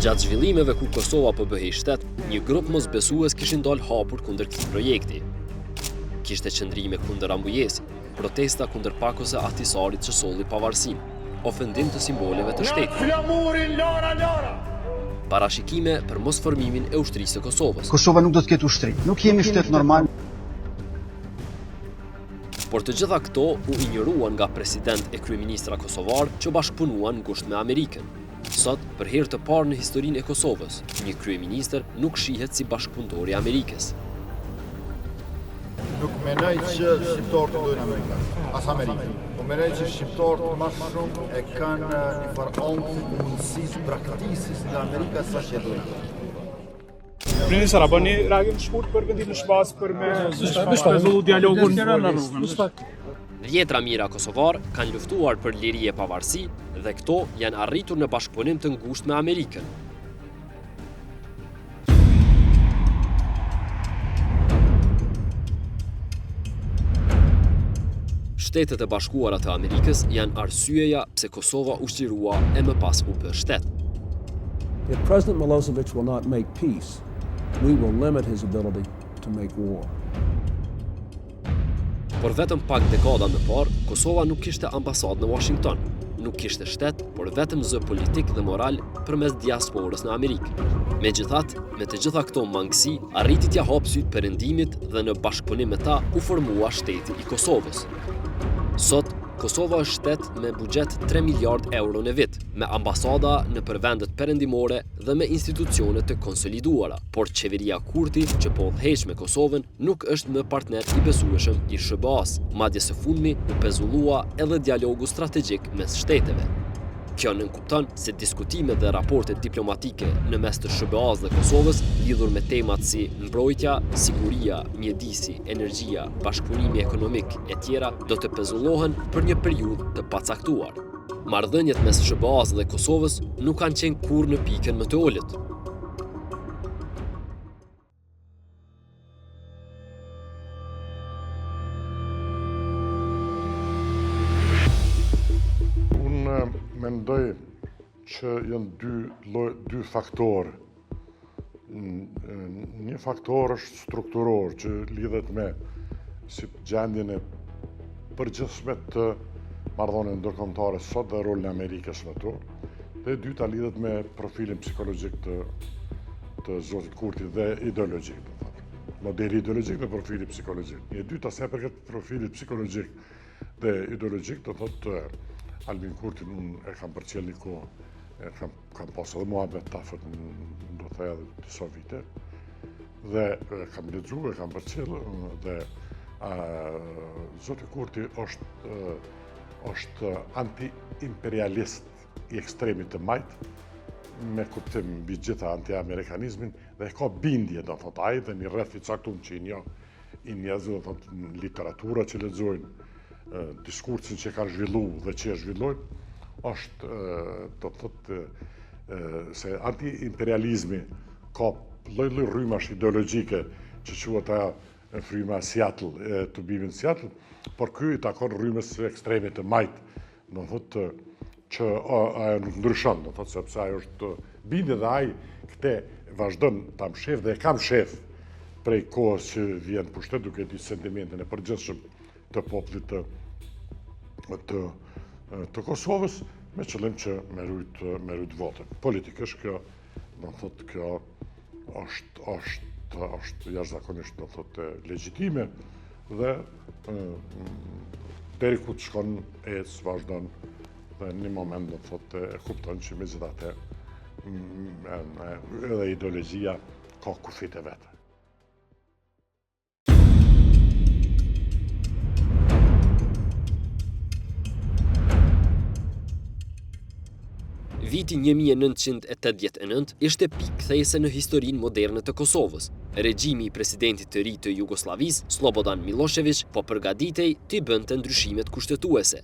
Gjatë zhvillimeve kur Kosova po bëhej shtet, një grup mosbesues kishin dalë hapur kundër këtij projekti. Kishte qëndrime kundër ambujesi, protesta kundër Pakos së Ahtisarit që solli pavarësinë, ofendim të simboleve të shtetit. Parashikime për mos formimin e ushtrisë së Kosovës. Kosova nuk do të ketë ushtri, nuk jemi shtet normal. Por të gjitha këto u injoruan nga president e kryeministra kosovar që bashkëpunuan ngusht me Amerikën. Sot, për herë të parë në historinë e Kosovës, një kryeministër nuk shihet si bashkëpunëtor i Amerikës. Nuk menoj që shqiptarët dojnë Amerikanë, as Amerikën. Po menoj që shqiptarët më shumë e kanë një farë mundësisë praktikisë dhe Amerika sa që dojnë. Ministra, bëni reagim të shkurt për vendimin e shpas për me zhvillu dialogun Dhjetra mira kosovar kanë luftuar për liri e pavarësi dhe këto janë arritur në bashkëpunim të ngushtë me Amerikën. Shtetet e Bashkuara të Amerikës janë arsyeja pse Kosova ushtrirua e më pas u bë shtet. If President Milosevic will not make peace, we will limit his ability to make war. Por vetëm pak dekada më parë, Kosova nuk kishte ambasadë në Washington, nuk kishte shtet, por vetëm zë politik dhe moral përmes diasporës në Amerikë. Megjithatë, me të gjitha këto mangësi, arriti t'ia hap syt perëndimit dhe në bashkëpunim me ta u formua shteti i Kosovës. Sot, Kosova është shtet me buxhet 3 miliard euro në vit, me ambasada në vendet perëndimore dhe me institucione të konsoliduara, por qeveria Kurti që po udhëheq me Kosovën nuk është më partner i besueshëm i SBA-s, madje së fundmi u pezullua edhe dialogu strategjik mes shteteve. Kjo nënkupton se diskutimet dhe raportet diplomatike në mes të SBA-s dhe Kosovës lidhur me temat si mbrojtja, siguria, mjedisi, energjia, bashkëpunimi ekonomik e tjera do të pezullohen për një periudhë të pacaktuar. Marrëdhëniet mes SBA-s dhe Kosovës nuk kanë qenë kurrë në pikën më të ulët. Mendoj që janë dy faktorë. Një faktor është strukturor që lidhet me si gjendjen e përgjithshme të marrëdhënieve ndërkombëtare sot dhe rolin e Amerikës në to. Dhe e dyta lidhet me profilin psikologjik të zotit Kurti dhe ideologjik. Modeli ideologjik dhe profili psikologjik. E dyta se përket profilit psikologjik dhe ideologjik do thotë Albin Kurti e kam përcjell një kohë, kam pas edhe muhabet tafët do të thëja dhe disa vite, dhe kam lexuar, e kam përcjell, dhe zoti Kurti është anti-imperialist i ekstremit të majt, me kuptim mbi gjitha anti-amerikanizmin, dhe ka bindje, do thotë ai, dhe një rreth i caktuar që i njerëzve, do thotë literatura që lexojnë, diskursin që ka zhvillu dhe që e zhvillojnë, është, do të thotë, se anti-imperializmi ka lloj-lloj rrymash ideologjike që quhet ajo fryma Seattle, të bimin Seattle, por ky i takon rrymës ekstreme të majt, do thotë që ajo nuk ndryshon, do thotë sepse ajo është bindje dhe ai këtë vazhdon ta mshef dhe e kam shef prej kohës që vjen pushtet duke ditë sentimentin e përgjithshëm të popullit të Kosovës, me qëllim që me rujt votën. Politikisht kjo, do thotë, kjo është jashtëzakonisht, do thotë, legjitime dhe deri ku të shkon vazhdon dhe në një moment, do thotë, e kupton që megjithatë edhe ideologjia ka kufit e vet. Viti 1989 ishte pikëthejse në historinë moderne të Kosovës. Regjimi i presidentit të ri të Jugosllavisë, Slobodan Milošević, po përgatitej t'i bënte ndryshimet kushtetuese.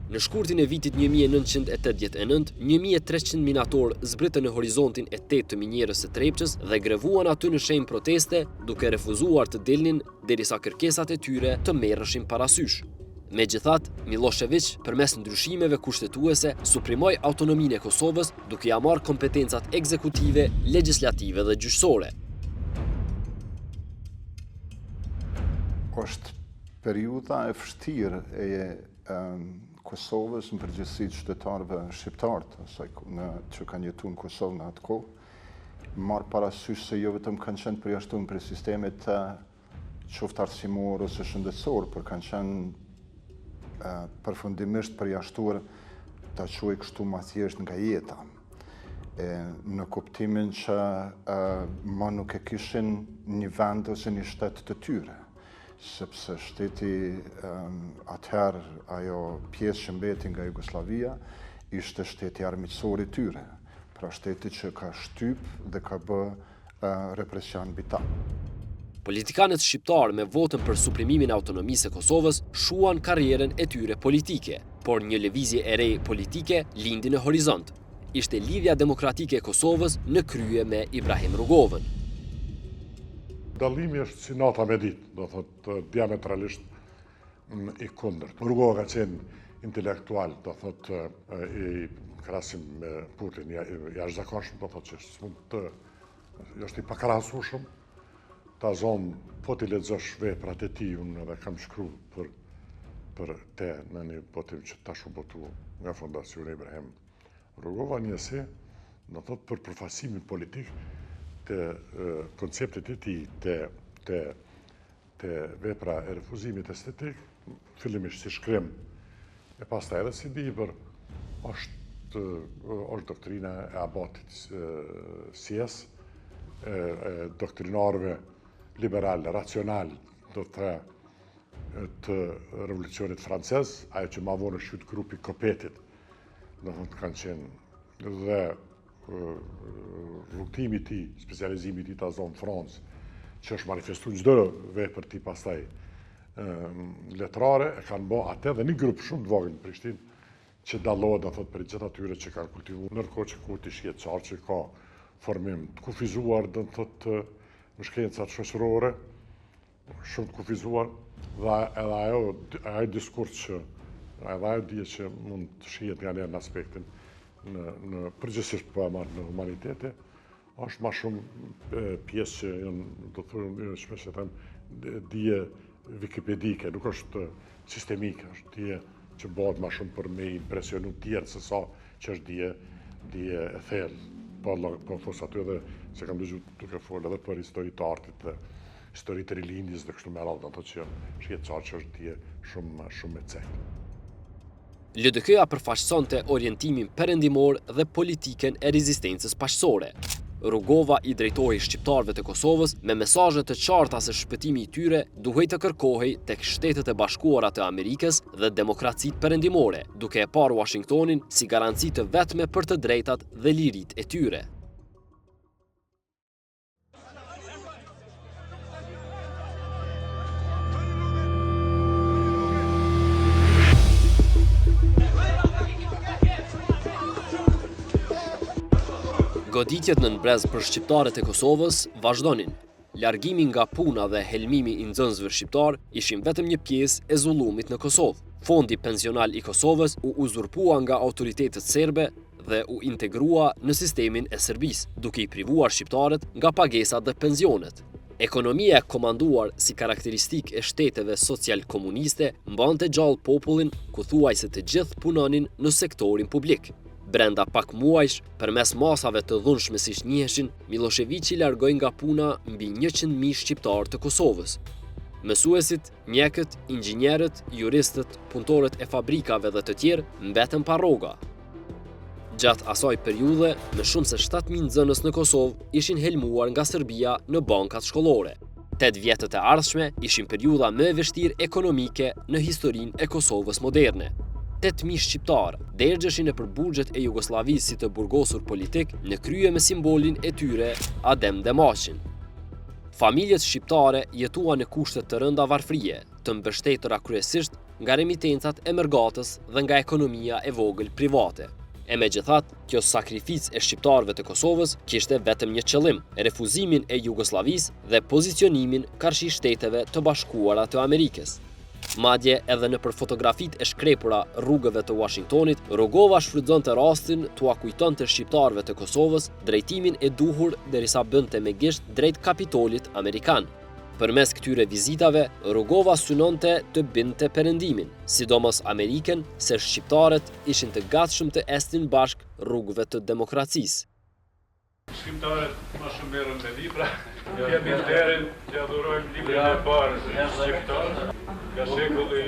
Në shkurtin e vitit 1989, 1300 minatorë zbritën në horizontin e 8 të minjerës së Trepçës dhe grevuan aty në shenjë proteste, duke refuzuar të dilnin derisa kërkesat e tyre të merreshin parasysh. Megjithatë, Milošević përmes ndryshimeve kushtetuese suprimoi autonominë e Kosovës duke ia marrë kompetencat ekzekutive, legjislative dhe gjyqësore. Është periudha e vështirë e Kosovës në përgjithësi të qytetarëve shqiptarë që kanë jetuar në Kosovë në atë kohë, marrë parasysh se jo vetëm kanë qenë përjashtuar për sistemit qoftë arsimor ose shëndetësor, por kanë qenë përfundimisht përjashtuar ta quaj kështu ma thjesht nga jeta. Në kuptimin që ma nuk e kishin një vend ose një shtet të tyre, sepse shteti atëherë ajo pjesë që mbeti nga Jugoslavia ishte shteti armiqësor i tyre, pra shteti që ka shtyp dhe ka bë represion mbi ta. Politikanët shqiptarë me votën për suprimimin e autonomisë së Kosovës shuan karrierën e tyre politike, por një lëvizje e re politike lindi në horizont. Ishte lidhja demokratike e Kosovës në krye me Ibrahim Rugovën. Dallimi është si nata me ditë, do thotë diametralisht i kundërt. Rugova ka qenë intelektual, do thotë i krahasim me Putin, jashtëzakonshëm, do thotë që s'mund të është i pakrahasueshëm. Ta zonë, po t'i lexosh veprat e tij, unë edhe kam shkruar për te në një botim që tash u botu nga Fondacioni Ibrahim Rugova, njëse, do thotë për përfasimin politik të konceptit e tij të vepra e refuzimit estetik, fillimisht si shkrim, e pastaj edhe si libër, është doktrina e abatit Sies, doktrinarëve liberal, racional, do të revolucionit francez, ajo që ma vonë është grupi Kopetit, do të kanë qenë dhe rrugtimi ti, specializimi ti ta zonë Francë, që është manifestu në çdo vepër ti pastaj letrare, e kanë bo atë dhe një grupë shumë të vogël në Prishtinë, që dallohet, do thotë, për gjithë atyre që kanë kultivuar, ndërkohë që Kurti shqetësar që ka formim të kufizuar, do thotë, në shkencat shoqërore, shumë të kufizuar, dhe edhe ajo diskurs që, edhe ajo dije që mund të shihet nga në aspektin në përgjithsisht po e marrë në humanitete, është ma shumë pjesë që do të thonë, shpesh e them, dije wikipedike, nuk është sistemike, është dije që bëhet ma shumë për me impresionu tjerë se sa që është dije e thellë. Po thosë aty edhe se kam dëgju duke folë edhe për histori të artit dhe histori të rilindjes dhe kështu me radhë, ato që shqetësar që është dije shumë e cekë. LDK-ja përfaqësonte orientimin perëndimor dhe politiken e rezistencës paqësore. Rugova i drejtohej shqiptarëve të Kosovës me mesazhe të qarta se shpëtimi i tyre duhej të kërkohej tek Shtetet e Bashkuara të Amerikës dhe demokracitë perëndimore, duke e parë Washingtonin si garanci të vetme për të drejtat dhe liritë e tyre. Goditjet në nënbrez për shqiptarët e Kosovës vazhdonin. Largimi nga puna dhe helmimi i nxënësve shqiptar ishin vetëm një pjesë e zullumit në Kosovë. Fondi pensional i Kosovës u uzurpua nga autoritetet serbe dhe u integrua në sistemin e Serbisë, duke i privuar shqiptarët nga pagesat dhe pensionet. Ekonomia e komanduar si karakteristik e shteteve social-komuniste mbante gjallë popullin ku thuajse të gjithë punonin në sektorin publik. Brenda pak muajsh, përmes masave të dhunshme si njiheshin, Miloševići largoi nga puna mbi 100.000 shqiptarë të Kosovës. Mësuesit, mjekët, inxhinierët, juristët, punëtorët e fabrikave dhe të tjerë mbetën pa rroga. Gjatë asaj periudhe, më shumë se 7.000 nxënës në Kosovë ishin helmuar nga Serbia në bankat shkollore. 8 vjetët e ardhshme ishin periudha më e vështirë ekonomike në historinë e Kosovës moderne. 8.000 shqiptarë derdheshin nëpër burgjet e Jugosllavisë si të burgosur politik në krye me simbolin e tyre Adem Demaçin. Familjet shqiptare jetuan në kushte të rënda varfrie, të mbështetura kryesisht nga remitencat e mërgatës dhe nga ekonomia e vogël private. E megjithatë, kjo sakrificë e shqiptarëve të Kosovës kishte vetëm një qëllim: refuzimin e Jugosllavisë dhe pozicionimin karshi Shteteve të Bashkuara të Amerikës. Madje edhe nëpër fotografitë e shkrepura rrugëve të Washingtonit, Rugova shfrytëzonte rastin t'u kujtonte shqiptarëve të Kosovës drejtimin e duhur derisa bënte me gisht drejt Kapitolit amerikan. Përmes këtyre vizitave, Rugova synonte të binte perëndimin, sidomos Amerikën, se shqiptarët ishin të gatshëm të estin bashkë rrugëve të demokracisë. Shqiptarët më shumë merren me libra, kemi nderin që adhurojmë librin e parë shqiptar, nga shekulli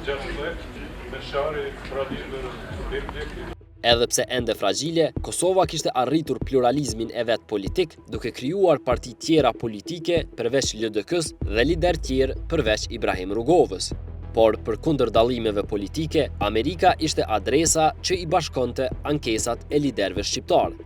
16, me shari pradishmër biblik. Edhe pse ende fragjile, Kosova kishte arritur pluralizmin e vet politik, duke krijuar parti tjera politike përveç LDK-s dhe lider tjerë përveç Ibrahim Rugovës. Por përkundër dallimeve politike, Amerika ishte adresa që i bashkonte ankesat e liderëve shqiptar.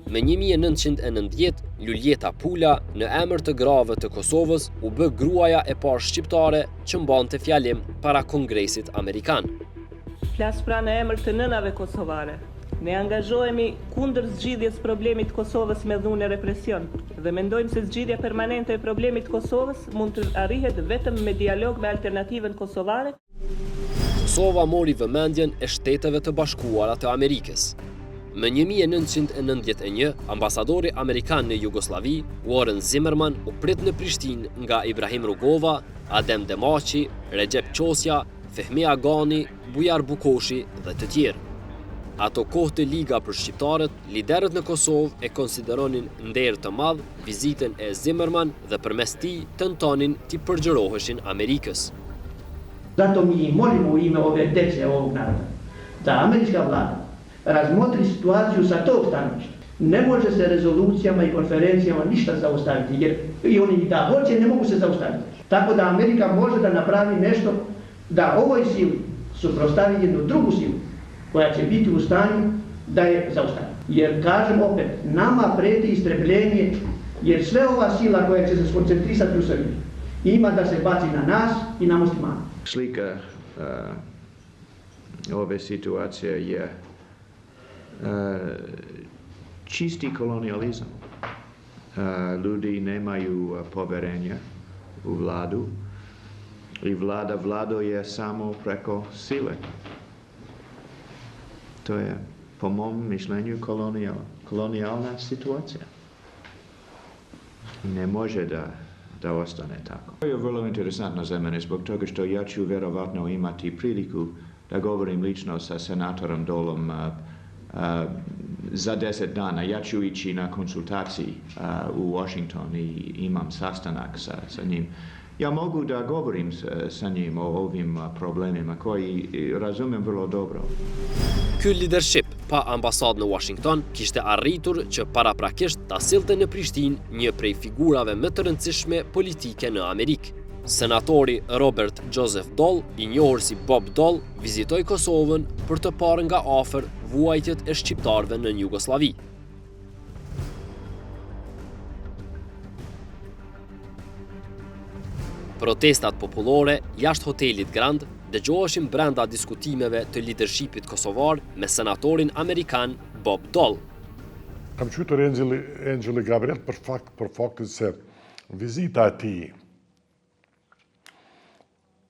Me 1990, Luljeta Pula, në emër të grave të Kosovës, u bë gruaja e parë shqiptare që mbante fjalim para Kongresit Amerikan. Flas pra në emër të nënave kosovare. Ne angazhohemi kundër zgjidhjes problemit Kosovës me dhunë e represion dhe mendojmë se zgjidhja permanente e problemit Kosovës mund të arrihet vetëm me dialog me alternativën kosovare. Kosova mori vëmendjen e Shteteve të Bashkuara të Amerikës. Në 1991, ambasadori amerikan në Jugosllavi, Warren Zimmerman, u prit në Prishtinë nga Ibrahim Rugova, Adem Demaci, Recep Qosja, Fehmi Agani, Bujar Bukoshi dhe të tjerë. Ato kohë të liga për shqiptarët, liderët në Kosovë e konsideronin nder të madh vizitën e Zimmerman dhe përmes tij tentonin t'i përgjëroheshin Amerikës. Zato mi molimo u ime ove dece ovog naroda da američka vlada razmotri situaciju sa tog stanovišta. Ne može se rezolucijama i konferencijama ništa zaustaviti, jer i oni i da hoće ne mogu se zaustaviti. Tako da Amerika može da napravi nešto da ovoj sili suprotstavi jednu drugu silu koja će biti u stanju da je zaustavi. Jer, kažem opet, nama preti istrebljenje, jer sve ova sila koja će se skoncentrisati u Srbiji ima da se baci na nas i na muslimane. Slika ove situacije je čisti kolonijalizam. Ljudi nemaju poverenja u vladu i vlada vladuje samo preko sile. To je, po mom mišljenju, kolonijalna situacija. Ne može da ostane tako. To je vrlo interesantno za mene zbog toga što ja ću vjerovatno imati priliku da govorim lično sa senatorom Dolom za 10 dana. Ja ću ići na konsultaciji u Washington i imam sastanak sa njim. Ja mogu da govorim sa njim o ovim problemima koji razumem vrlo dobro. Ky leadership pa ambasadë në Washington kishte arritur që paraprakisht ta sillte në Prishtinë një prej figurave më të rëndësishme politike në Amerikë. Senatori Robert Joseph Dole, i njohur si Bob Dole, vizitoi Kosovën për të parë nga afër vuajtjet e shqiptarëve në Jugosllavi. Protestat popullore jashtë hotelit Grand dëgjoheshin brenda diskutimeve të leadershipit kosovar me senatorin amerikan Bob Dole. Kam qytur Angeli Gabriel për faktin se vizita e tij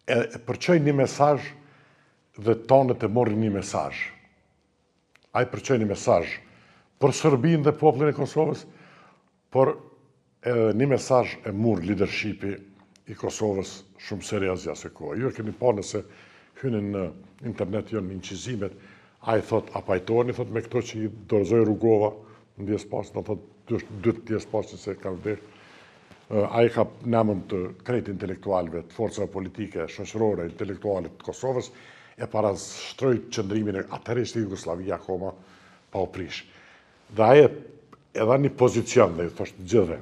e përçoi një mesazh dhe tonët e morrin një mesazh. Ai përçoi një mesazh për Serbinë dhe popullin e Kosovës, por edhe një mesazh e mur leadershipi i Kosovës shumë serios asaj kohe. Ju e keni pa nëse hyni në internet jo në incizimet, ai thot a pajtoheni thot me këto që i dorëzoi Rugova në djespas, do thot dy djespas që se kanë vdekur. Ai ka namën të krejt intelektualëve, të forcave politike, shoqërore, intelektuale të Kosovës, e parashtroi qëndrimin e atëherë ishte Jugoslavia akoma pa u prish. Dhe ai e dha një pozicion dhe i thoshtë gjithëve,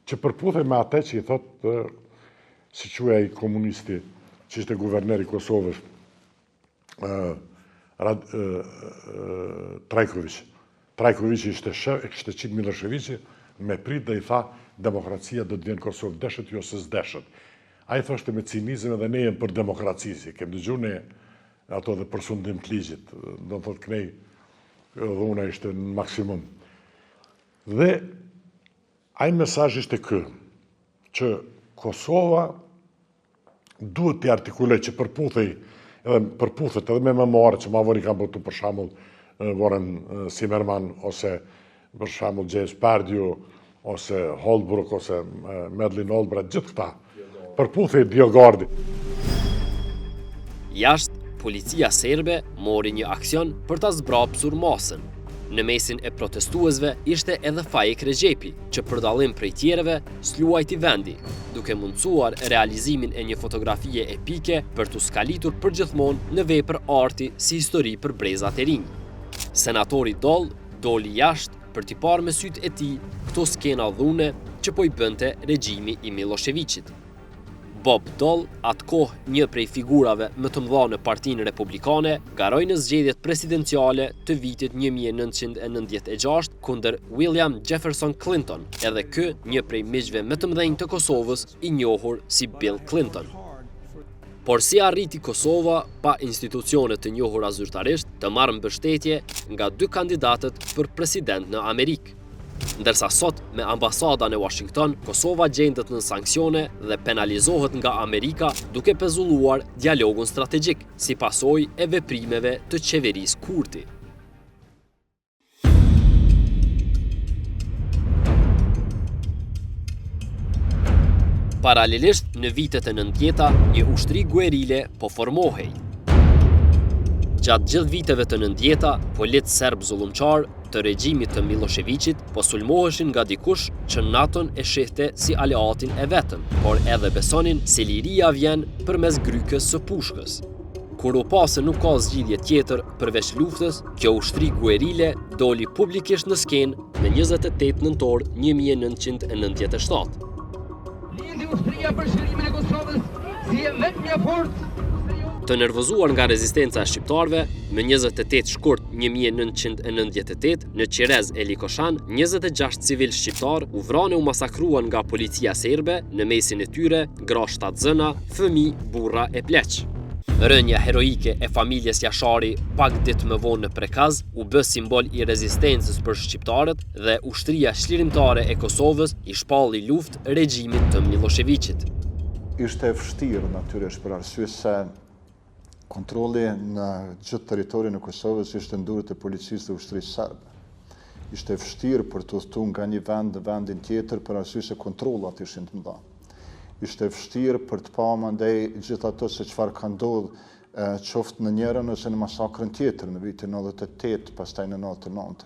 që përputhej me atë që i thot si quaj ai komunisti që ishte guverner i Kosovës, Trajković. Trajković ishte qitë Miloševići, me prit dhe i tha demokracia do të vjen Kosovë, deshet jo se s'deshet. A i thoshte me cinizëm edhe ne jem për demokracisi, kem dëgju ne ato dhe për sundim të ligjit, do të thot kënej dhuna ishte në maksimum. Dhe ai mesazh ishte ky, që Kosova duhet të artikuloj që përputhet edhe me memoare që ma vëri kam bëtu për shembull Warren Zimmerman ose për shembull James Perdue ose Holbrook ose Madeleine Albright, gjithë këta përputhej Diogardi. Jashtë, policia serbe mori një aksion për ta zbrapsur masën. Në mesin e protestuesve ishte edhe Faik Recep, që për dallim prej tjerëve s'luajti vendi, duke mundsuar realizimin e një fotografie epike për t'u skalitur përgjithmonë në vepër arti si histori për brezat e rinj. Senatori Doll doli jashtë për t'i parë me sytë e tij këto skena dhune që po i bënte regjimi i Miloševićit. Bob Doll, atë kohë një prej figurave më të mëdha në Partinë Republikane, garoi në zgjedhjet presidenciale të vitit 1996 kundër William Jefferson Clinton, edhe ky një prej miqve më të mëdhenj të Kosovës, i njohur si Bill Clinton. Por si arriti Kosova, pa institucione të njohura zyrtarisht, të marrë mbështetje nga dy kandidatët për president në Amerikë. Ndërsa sot, me ambasada në Washington, Kosova gjendet në sanksione dhe penalizohet nga Amerika duke pezulluar dialogun strategjik, si pasojë e veprimeve të qeverisë Kurti. Paralelisht, në vitet e 90-ta, një ushtri guerile po formohej. Gjatë gjithë viteve të 90-ta, politë serb zullumçar të regjimit të Miloševićit po sulmoheshin nga dikush që NATO-n e shihte si aleatin e vetëm, por edhe besonin se liria vjen përmes grykës së pushkës. Kur u pa se nuk ka zgjidhje tjetër përveç luftës, kjo ushtri guerile doli publikisht në skenë në 28 nëntor 1997. Lindi ushtria për shërimin e Kosovës si e vetmja forcë. Të nervozuar nga rezistenca e shqiptarëve, më 28 shkurt 1998, në Qirez e Likoshan, 26 civil shqiptar u vranë u masakruan nga policia serbe, në mesin e tyre gra 7 zëna, fëmijë, burra e pleq. Rënja heroike e familjes Jashari pak ditë më vonë në Prekaz u bë simbol i rezistencës për shqiptarët dhe ushtria shlirimtare e Kosovës i shpalli luftë regjimit të Miloševićit. Ishte e vështirë natyrisht për arsye se kontrolli në gjithë territorin e Kosovës ishte në dorë të policisë dhe ushtrisë serbe. Ishte e vështirë për të udhëtuar nga një vend në vendin tjetër për arsye se kontrollat ishin të mëdha. Ishte e vështirë për të parë mandej gjithë ato se çfarë ka ndodhur qoftë në njërin ose në masakrën tjetër në vitin 98, pastaj në 99.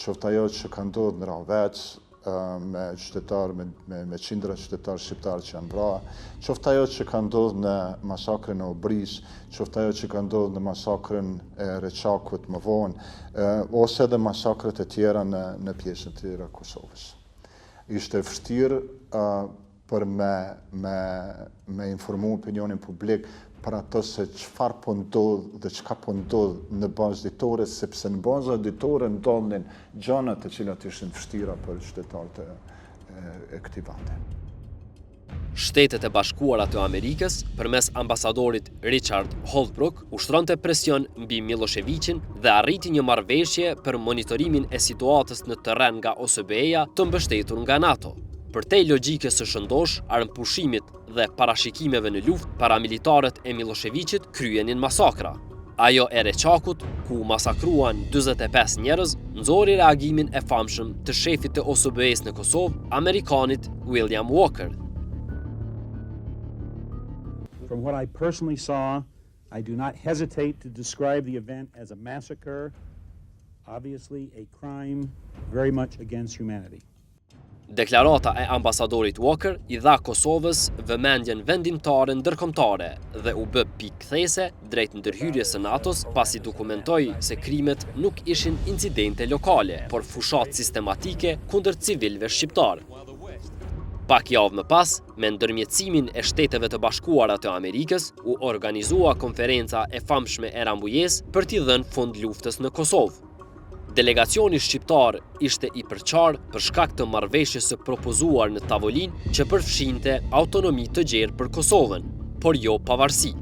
Qoftë ajo që ka ndodhur në Ravec me qytetarë, me qindra qytetarë shqiptarë që janë vrarë, qoftë ajo që ka ndodhur në masakrën e Obris, qoftë ajo që ka ndodhur në masakrën e Reçakut më vonë, ose edhe masakrët e tjera në pjesën tjera Kosovës. Ishte e vështirë për me informu opinionin publik për ato se qëfar po ndodh dhe qëka po ndodh në bazë ditore, sepse në bazë ditore ndodhin gjëra të cilat ishin vështira për qytetarët e këtij vendi. Shtetet e Bashkuara të Amerikës, përmes ambasadorit Richard Holbrooke, ushtronte presion mbi Miloševićin dhe arriti një marrëveshje për monitorimin e situatës në terren nga OSBE-ja të mbështetur nga NATO. Përtej logjikës së shëndosh, armëpushimit dhe parashikimeve në luftë, paramilitarët e Miloševićit kryenin masakra. Ajo e Reçakut, ku masakruan 45 njerëz, nxori reagimin e famshëm të shefit të OSBE-s në Kosovë, Amerikanit William Walker. From what I personally saw, I do not hesitate to describe the event as a massacre, obviously a crime very much against humanity. Deklarata e ambasadorit Walker i dha Kosovës vëmendjen vendimtare ndërkombëtare dhe u bë pikëthese drejt ndërhyrjes së NATO-s, pasi dokumentoi se krimet nuk ishin incidente lokale, por fushat sistematike kundër civilëve shqiptar. Pak javë më pas, me ndërmjetësimin e Shteteve të Bashkuara të Amerikës, u organizua konferenca e famshme e Rambujës për t'i dhënë fund luftës në Kosovë. Delegacioni shqiptar ishte i përqarë për shkak të marrëveshjes së propozuar në tavolinë që përfshinte autonomi të gjerë për Kosovën, por jo pavarësi.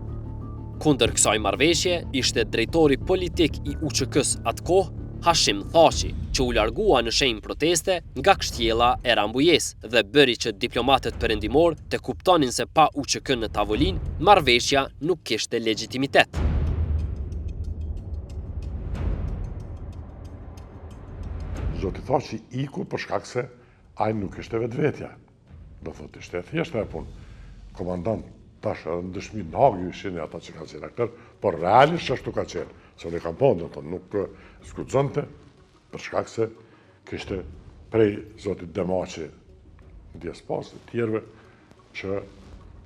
Kundër kësaj marrëveshje ishte drejtori politik i UÇK-s atë kohë, Hashim Thaçi, që u largua në shenjë proteste nga kështjella e Rambujes dhe bëri që diplomatët perëndimor të kuptonin se pa UÇK në tavolinë, marrëveshja nuk kishte legjitimitet. Zoti Thaçi iku për shkak se ai nuk ishte vetvetja. Do thotë ishte thjesht e punë. Komandant tash në dëshmi në Hagë ishin ata që kanë qenë aktor, por realisht ashtu ka qenë. Se unë kam thonë, nuk skuxonte për shkak se kishte prej zotit Demaçi Diaspas të tjerëve që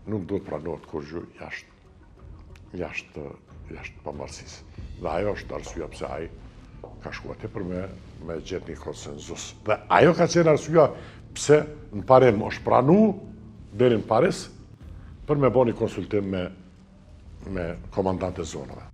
nuk duhet pranohet kur gjë jashtë pavarësisë. Dhe ajo është arsyeja pse ai ka shkuar tepër me gjetë një konsenzus. Dhe ajo ka qenë arsyeja pse në Parim është pranuar deri në Paris për me bëni konsultim me komandantët e zonave.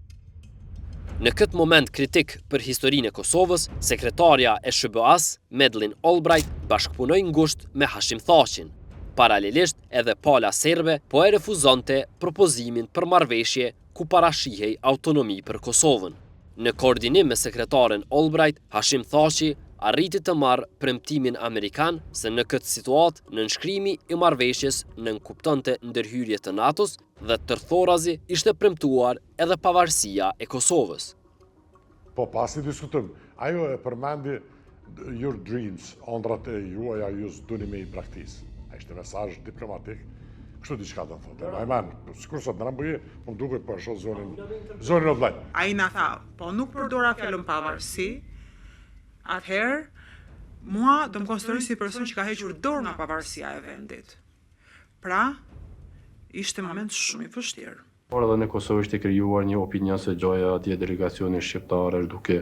Në këtë moment kritik për historinë e Kosovës, sekretarja e SBA-s, Madeleine Albright, bashkëpunoi ngushtë me Hashim Thaçin. Paralelisht, edhe pala serbe po e refuzonte propozimin për marrëveshje ku parashihej autonomi për Kosovën. Në koordinim me sekretaren Albright, Hashim Thaçi arriti të marrë premtimin amerikan se në këtë situatë nënshkrimi i marrëveshjes nënkuptonte ndërhyrje të NATO-s dhe tërthorazi ishte premtuar edhe pavarësia e Kosovës. Po pasi diskutojmë, ajo e përmendi your dreams, ëndrat e juaja ju s'duni me i braktisë. Ai ishte mesazh diplomatik, kështu diçka do thotë. Ai man, sikur sot në Rambuje, po duket po shoh zonën e vllajt. Ai na tha, po nuk përdora fjalën pavarësi. Atëherë, mua do më konsideroj si person që ka hequr dorë nga pavarësia e vendit. Pra, ishte moment shumë i vështirë. Por edhe në Kosovë ishte krijuar një opinion se gjoja atje delegacioni shqiptar është duke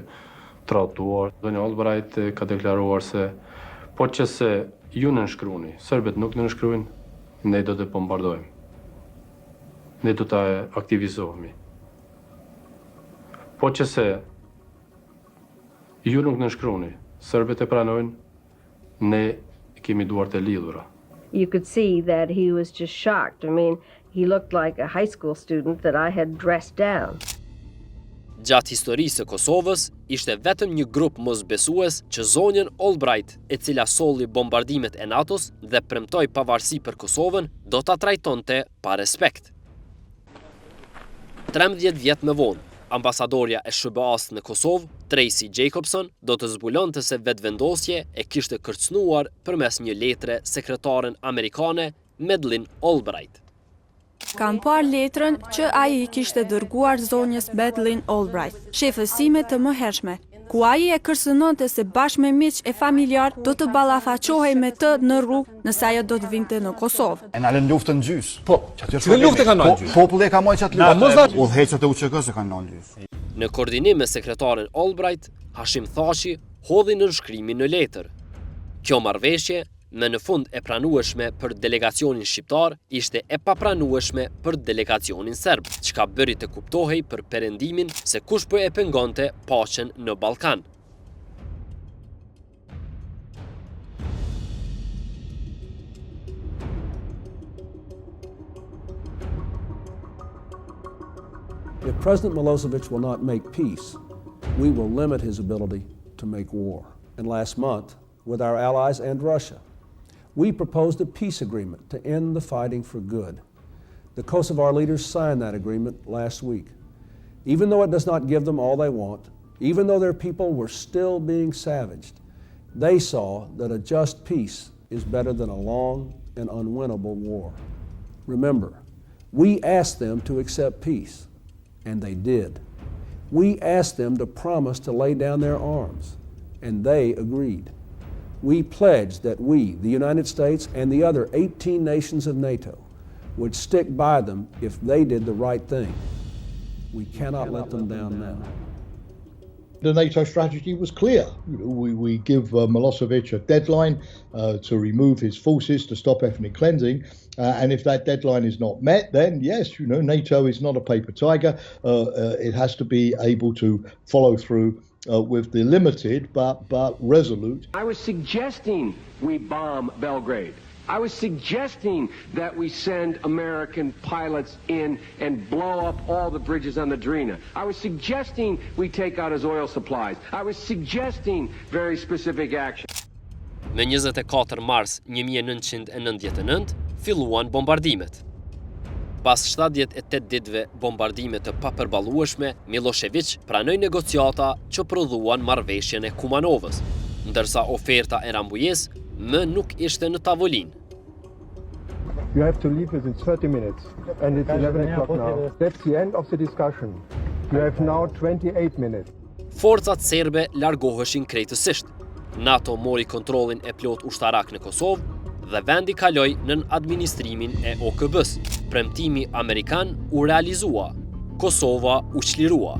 tratuar. Zonja Albright ka deklaruar se po që se ju nënshkruani, serbët nuk nënshkruajnë, ne do të bombardojmë. Ne do të aktivizohemi. Po që se ju nuk nënshkruani, serbët e pranojnë, ne kemi duart e lidhura. You could see that he was just shocked. I mean, he looked like a high school student that I had dressed down. Gjatë historisë së Kosovës, ishte vetëm një grup mosbesues që zonjën Albright, e cila solli bombardimet e NATO-s dhe premtoi pavarësi për Kosovën, do ta trajtonte pa respekt. 13 vjet më vonë, ambasadorja e SBA-s në Kosovë, Tracy Jacobson, do të zbulonte se vetëvendosje e kishte kërcënuar përmes një letre sekretaren amerikane Madeleine Albright. Kam parë letrën që ai i kishte dërguar zonjës Madeleine Albright, shefës sime të mëhershme, ku ai e kërcënonte se bashkë me miq e familjar do të ballafaqohej me të në rrugë nëse ajo do të vinte në Kosovë. E nalën luftën gjys. Po, që luftë kanë nalë gjys? Populli e ka marrë çat luftë. Udhëheqët e UÇK-s kanë nalë gjys. Në koordinim me sekretaren Albright, Hashim Thaçi hodhi nënshkrimin në letër. Kjo marrëveshje, me në fund e pranueshme për delegacionin shqiptar, ishte e papranueshme për delegacionin serb, çka bëri të kuptohej për perëndimin se kush po e pengonte paqen në Ballkan. If President Milosevic will not make peace, we will limit his ability to make war. And last month, with our allies and Russia, we proposed a peace agreement to end the fighting for good. The Kosovar leaders signed that agreement last week. Even though it does not give them all they want, even though their people were still being savaged, they saw that a just peace is better than a long and unwinnable war. Remember, we asked them to accept peace, and they did. We asked them to promise to lay down their arms, and they agreed. We pledged that we, the United States and the other 18 nations of NATO, would stick by them if they did the right thing. We cannot let them down now. The NATO strategy was clear. We give Milosevic a deadline to remove his forces, to stop ethnic cleansing. And if that deadline is not met, then yes, NATO is not a paper tiger. It has to be able to follow through with the limited but resolute. I was suggesting we bomb Belgrade. I was suggesting that we send American pilots in and blow up all the bridges on the Drina. I was suggesting we take out his oil supplies. I was suggesting very specific action. Me 24 mars 1999 filluan bombardimet. Pas 78 ditëve bombardime të papërballueshme, Milošević pranoi negociata që prodhuan marrëveshjen e Kumanovës, ndërsa oferta e Rambujës më nuk ishte në tavolinë. You have to leave within 30 minutes, and it's 11 o'clock now. That's the end of the discussion. You have now 28 minutes. Forcat serbe largoheshin krejtësisht. NATO mori kontrollin e plot ushtarak në Kosovë dhe vendi kaloi nën administrimin e OKB-s. Premtimi amerikan u realizua. Kosova u çlirua.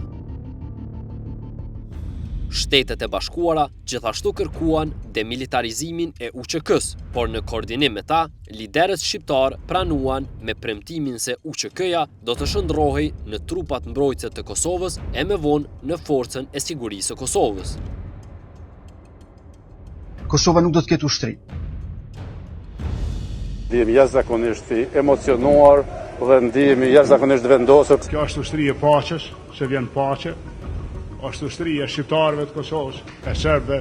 Shtetet e Bashkuara gjithashtu kërkuan demilitarizimin e UÇK-s, por në koordinim me ta, liderët shqiptar pranuan me premtimin se UÇK-ja do të shndrohej në trupat mbrojtëse të Kosovës e më vonë në forcën e sigurisë së Kosovës. Kosova nuk do të ketë ushtri. Ndihemi jashtëzakonisht i emocionuar dhe ndihemi jashtëzakonisht vendosur. Kjo është ushtria e paqes, se vjen paqe. Është ushtria e shqiptarëve të Kosovës, e serbëve.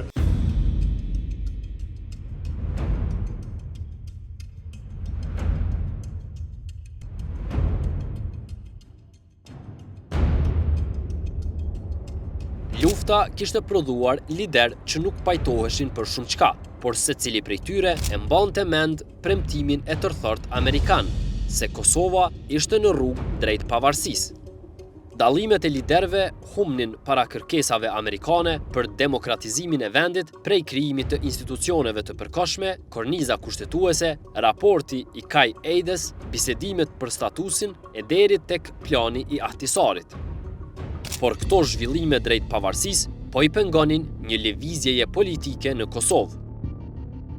Lufta kishte prodhuar lider që nuk pajtoheshin për shumë çka, por secili prej tyre e mbante mend premtimin e tërthort amerikan, se Kosova ishte në rrugë drejt pavarësisë. Dallimet e liderëve humnin para kërkesave amerikane për demokratizimin e vendit, prej krijimit të institucioneve të përkohshme, korniza kushtetuese, raporti i Kai Eides, bisedimet për statusin e deri tek plani i Ahtisarit. Por këto zhvillime drejt pavarësisë po i pengonin një lëvizjeje politike në Kosovë.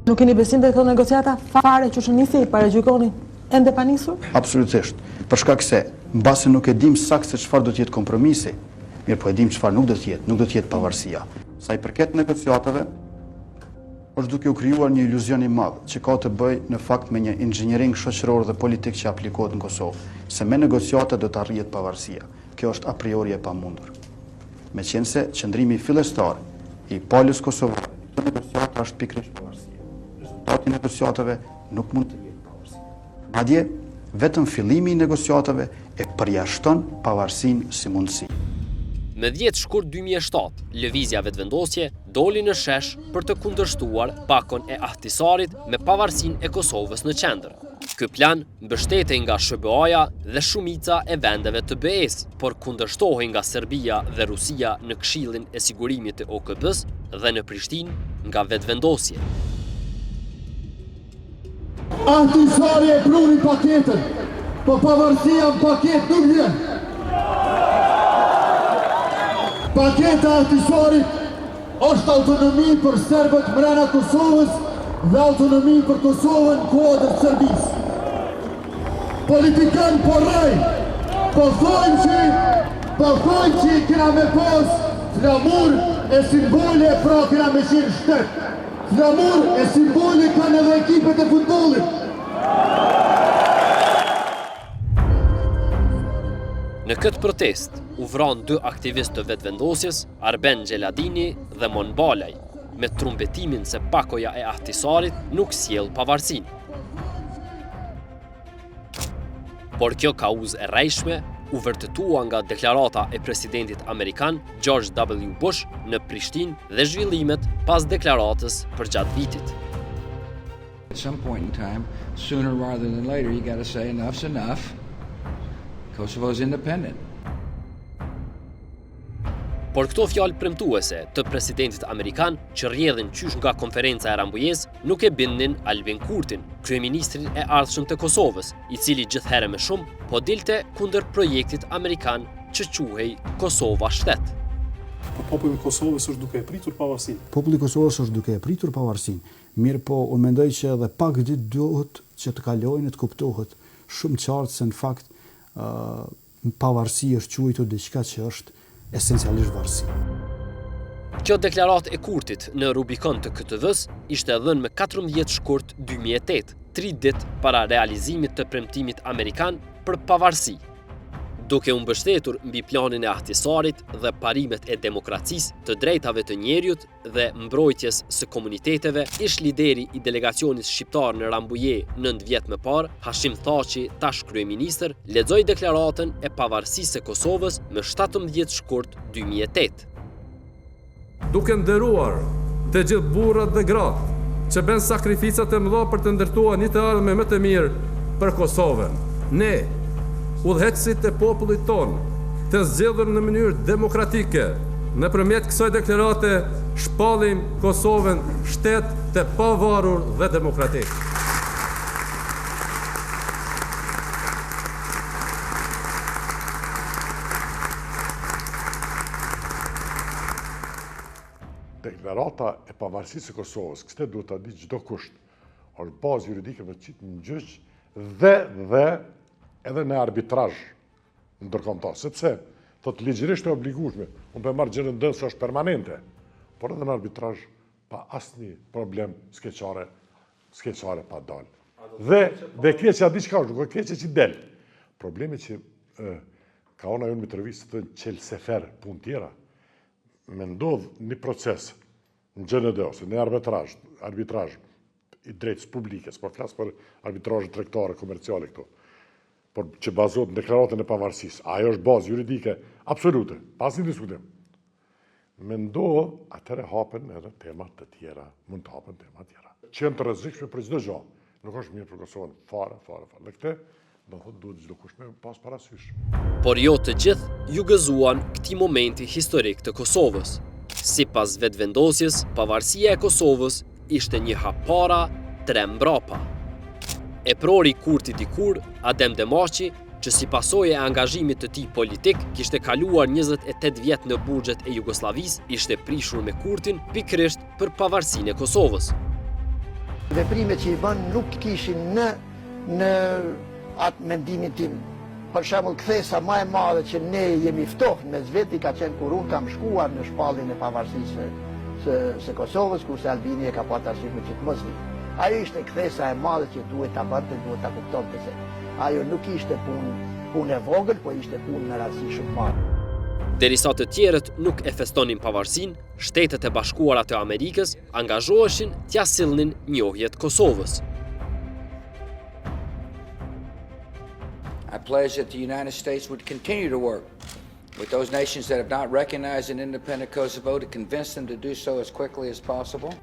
Nuk keni besim te këto negociata fare që nisi para gjykoni ende pa nisur? Absolutisht. Për shkak se mbasi nuk e dim saktë se çfarë do të jetë kompromisi, mirë po e dim çfarë nuk do të jetë pavarësia. Sa i përket negociatave, është duke u krijuar një iluzion i madh që ka të bëjë në fakt me një inxhiniering shoqëror dhe politik që aplikohet në Kosovë, se me negociata do të arrihet pavarësia. Kjo është a priori e pamundur. Meqense qëndrimi fillestar i palës kosovare në negociata është pikërisht pavarësia. Rezultati i negociatave nuk mund të jetë pavarësia. Madje vetëm fillimi i negociatave e përjashton pavarësinë si mundësi. Me 10 shkurt 2007, lëvizja vetëvendosje doli në shesh për të kundërshtuar pakon e Ahtisarit me pavarësinë e Kosovës në qendër. Ky plan mbështetej nga SBA-ja dhe shumica e vendeve të BE-s, por kundërshtohej nga Serbia dhe Rusia në Këshillin e Sigurimit të OKB-s dhe në Prishtinë nga vetëvendosje. Ahtisari e pruri paketën, po pavarësia në paket nuk vjen. Paketa e Ahtisarit është autonomi për serbët mbrana Kosovës dhe autonomi për Kosovën kuadër Serbisë. Politikan po rrejnë, po thojnë që kena me pas flamur e simbole pra kena me qenë shtetë. Flamur e simbole kanë edhe ekipet e futbollit. Në këtë protest, u vranë 2 aktivistë të vetëvendosjes, Arben Gjeladini dhe Mon Balaj, me trumbetimin se pakoja e Ahtisarit nuk sjell pavarësinë. Por kjo kauzë e rrejshme u vërtetua nga deklarata e presidentit amerikan George W. Bush në Prishtinë dhe zhvillimet pas deklaratës përgjatë vitit. At some point in time, sooner rather than later, you got to say enough's enough. Kosovo's independent. Por këto fjalë premtuese të presidentit amerikan që rrjedhin qysh nga konferenca e Rambujës nuk e bindnin Albin Kurtin, kryeministrin e ardhshëm të Kosovës, i cili gjithherë më shumë po dilte kundër projektit amerikan që quhej Kosova shtet. Populli i Kosovës është duke e pritur pavarësinë. Populli i Kosovës është duke e pritur pavarësinë. Mirë po, unë mendoj që edhe pak ditë duhet që të kalojnë të kuptohet shumë qartë se në fakt pavarësia është quajtur diçka që është esencialisht varësi. Kjo deklaratë e Kurtit në Rubikon të KTV-s ishte dhënë me 14 shkurt 2008, 3 ditë para realizimit të premtimit amerikan për pavarësi, duke u mbështetur mbi planin e ahtisarit dhe parimet e demokracisë, të drejtave të njerëzit dhe mbrojtjes së komuniteteve. Ish lideri i delegacionit shqiptar në Rambuje 9 vjet më parë, Hashim Thaçi, tash kryeministër, lexoi deklaratën e pavarësisë së Kosovës më 17 shkurt 2008. Duke nderuar të gjithë burrat dhe gratë që bën sakrificat e mëdha për të ndërtuar një të ardhme më të mirë për Kosovën. Ne, udhëheqësit e popullit ton, të zgjedhur në mënyrë demokratike, nëpërmjet kësaj deklarate shpallim Kosovën shtet të pavarur dhe demokratik. Deklarata e pavarësisë së Kosovës, këtë duhet ta di çdo kusht, është bazë juridike për qitë në gjyq dhe edhe në arbitrazh ndërkombëtar, sepse thot ligjërisht e obligueshme, unë për marrë gjërën dënë se është permanente, por edhe në arbitrazh pa asnjë problem skeqare pa dalë. Dhe keqja diçka është, nuk e keqja që del. Problemi që ka ona jonë Mitrovic të qelë sefer punë tjera, me ndodh një proces në GND ose në arbitrazh i drejtës publike, por flas për arbitrazhe tregtare, komerciale këto, por që bazohet në deklaratën e pavarësisë. Ajo është bazë juridike absolute, pas një diskutim. Me ndodh, atëre hapen edhe temat të tjera, mund të hapen temat tjera, që janë të rrezikshme për çdo gjë. Nuk është mirë për Kosovën, fare. Dhe këtë, do thotë duhet çdo kush me pas parasysh. Por jo të gjithë ju gëzuan këtij momenti historik të Kosovës. Sipas vetëvendosjes, pavarësia e Kosovës ishte një hap para, 3 mbrapa. E prori Kurti dikur, Adem Demaçi, që si pasojë e angazhimit të tij politik, kishte kaluar 28 vjet në burgjet e Jugosllavisë, ishte prishur me Kurtin pikërisht për pavarësinë e Kosovës. Veprimet që i bën nuk kishin në atë mendimin tim. Për shembull, kthesa më e madhe që ne jemi ftohtë me zveti ka qenë kur unë kam shkuar në shpalljen e pavarësisë së Kosovës, kurse Albini e ka pasur arsyet që të mos vi. Ajo ishte kthesa e madhe që duhet ta bënte, duhet ta kuptonte se ajo nuk ishte punë e vogël, po ishte punë në rastësi shumë madhe. Derisa të tjerët nuk e festonin pavarësinë, Shtetet e Bashkuara të Amerikës angazhoheshin t'ia sillnin njohjet Kosovës. I pledge that the United States would continue to work with those nations that have not recognized an independent Kosovo to convince them to do so as quickly as possible.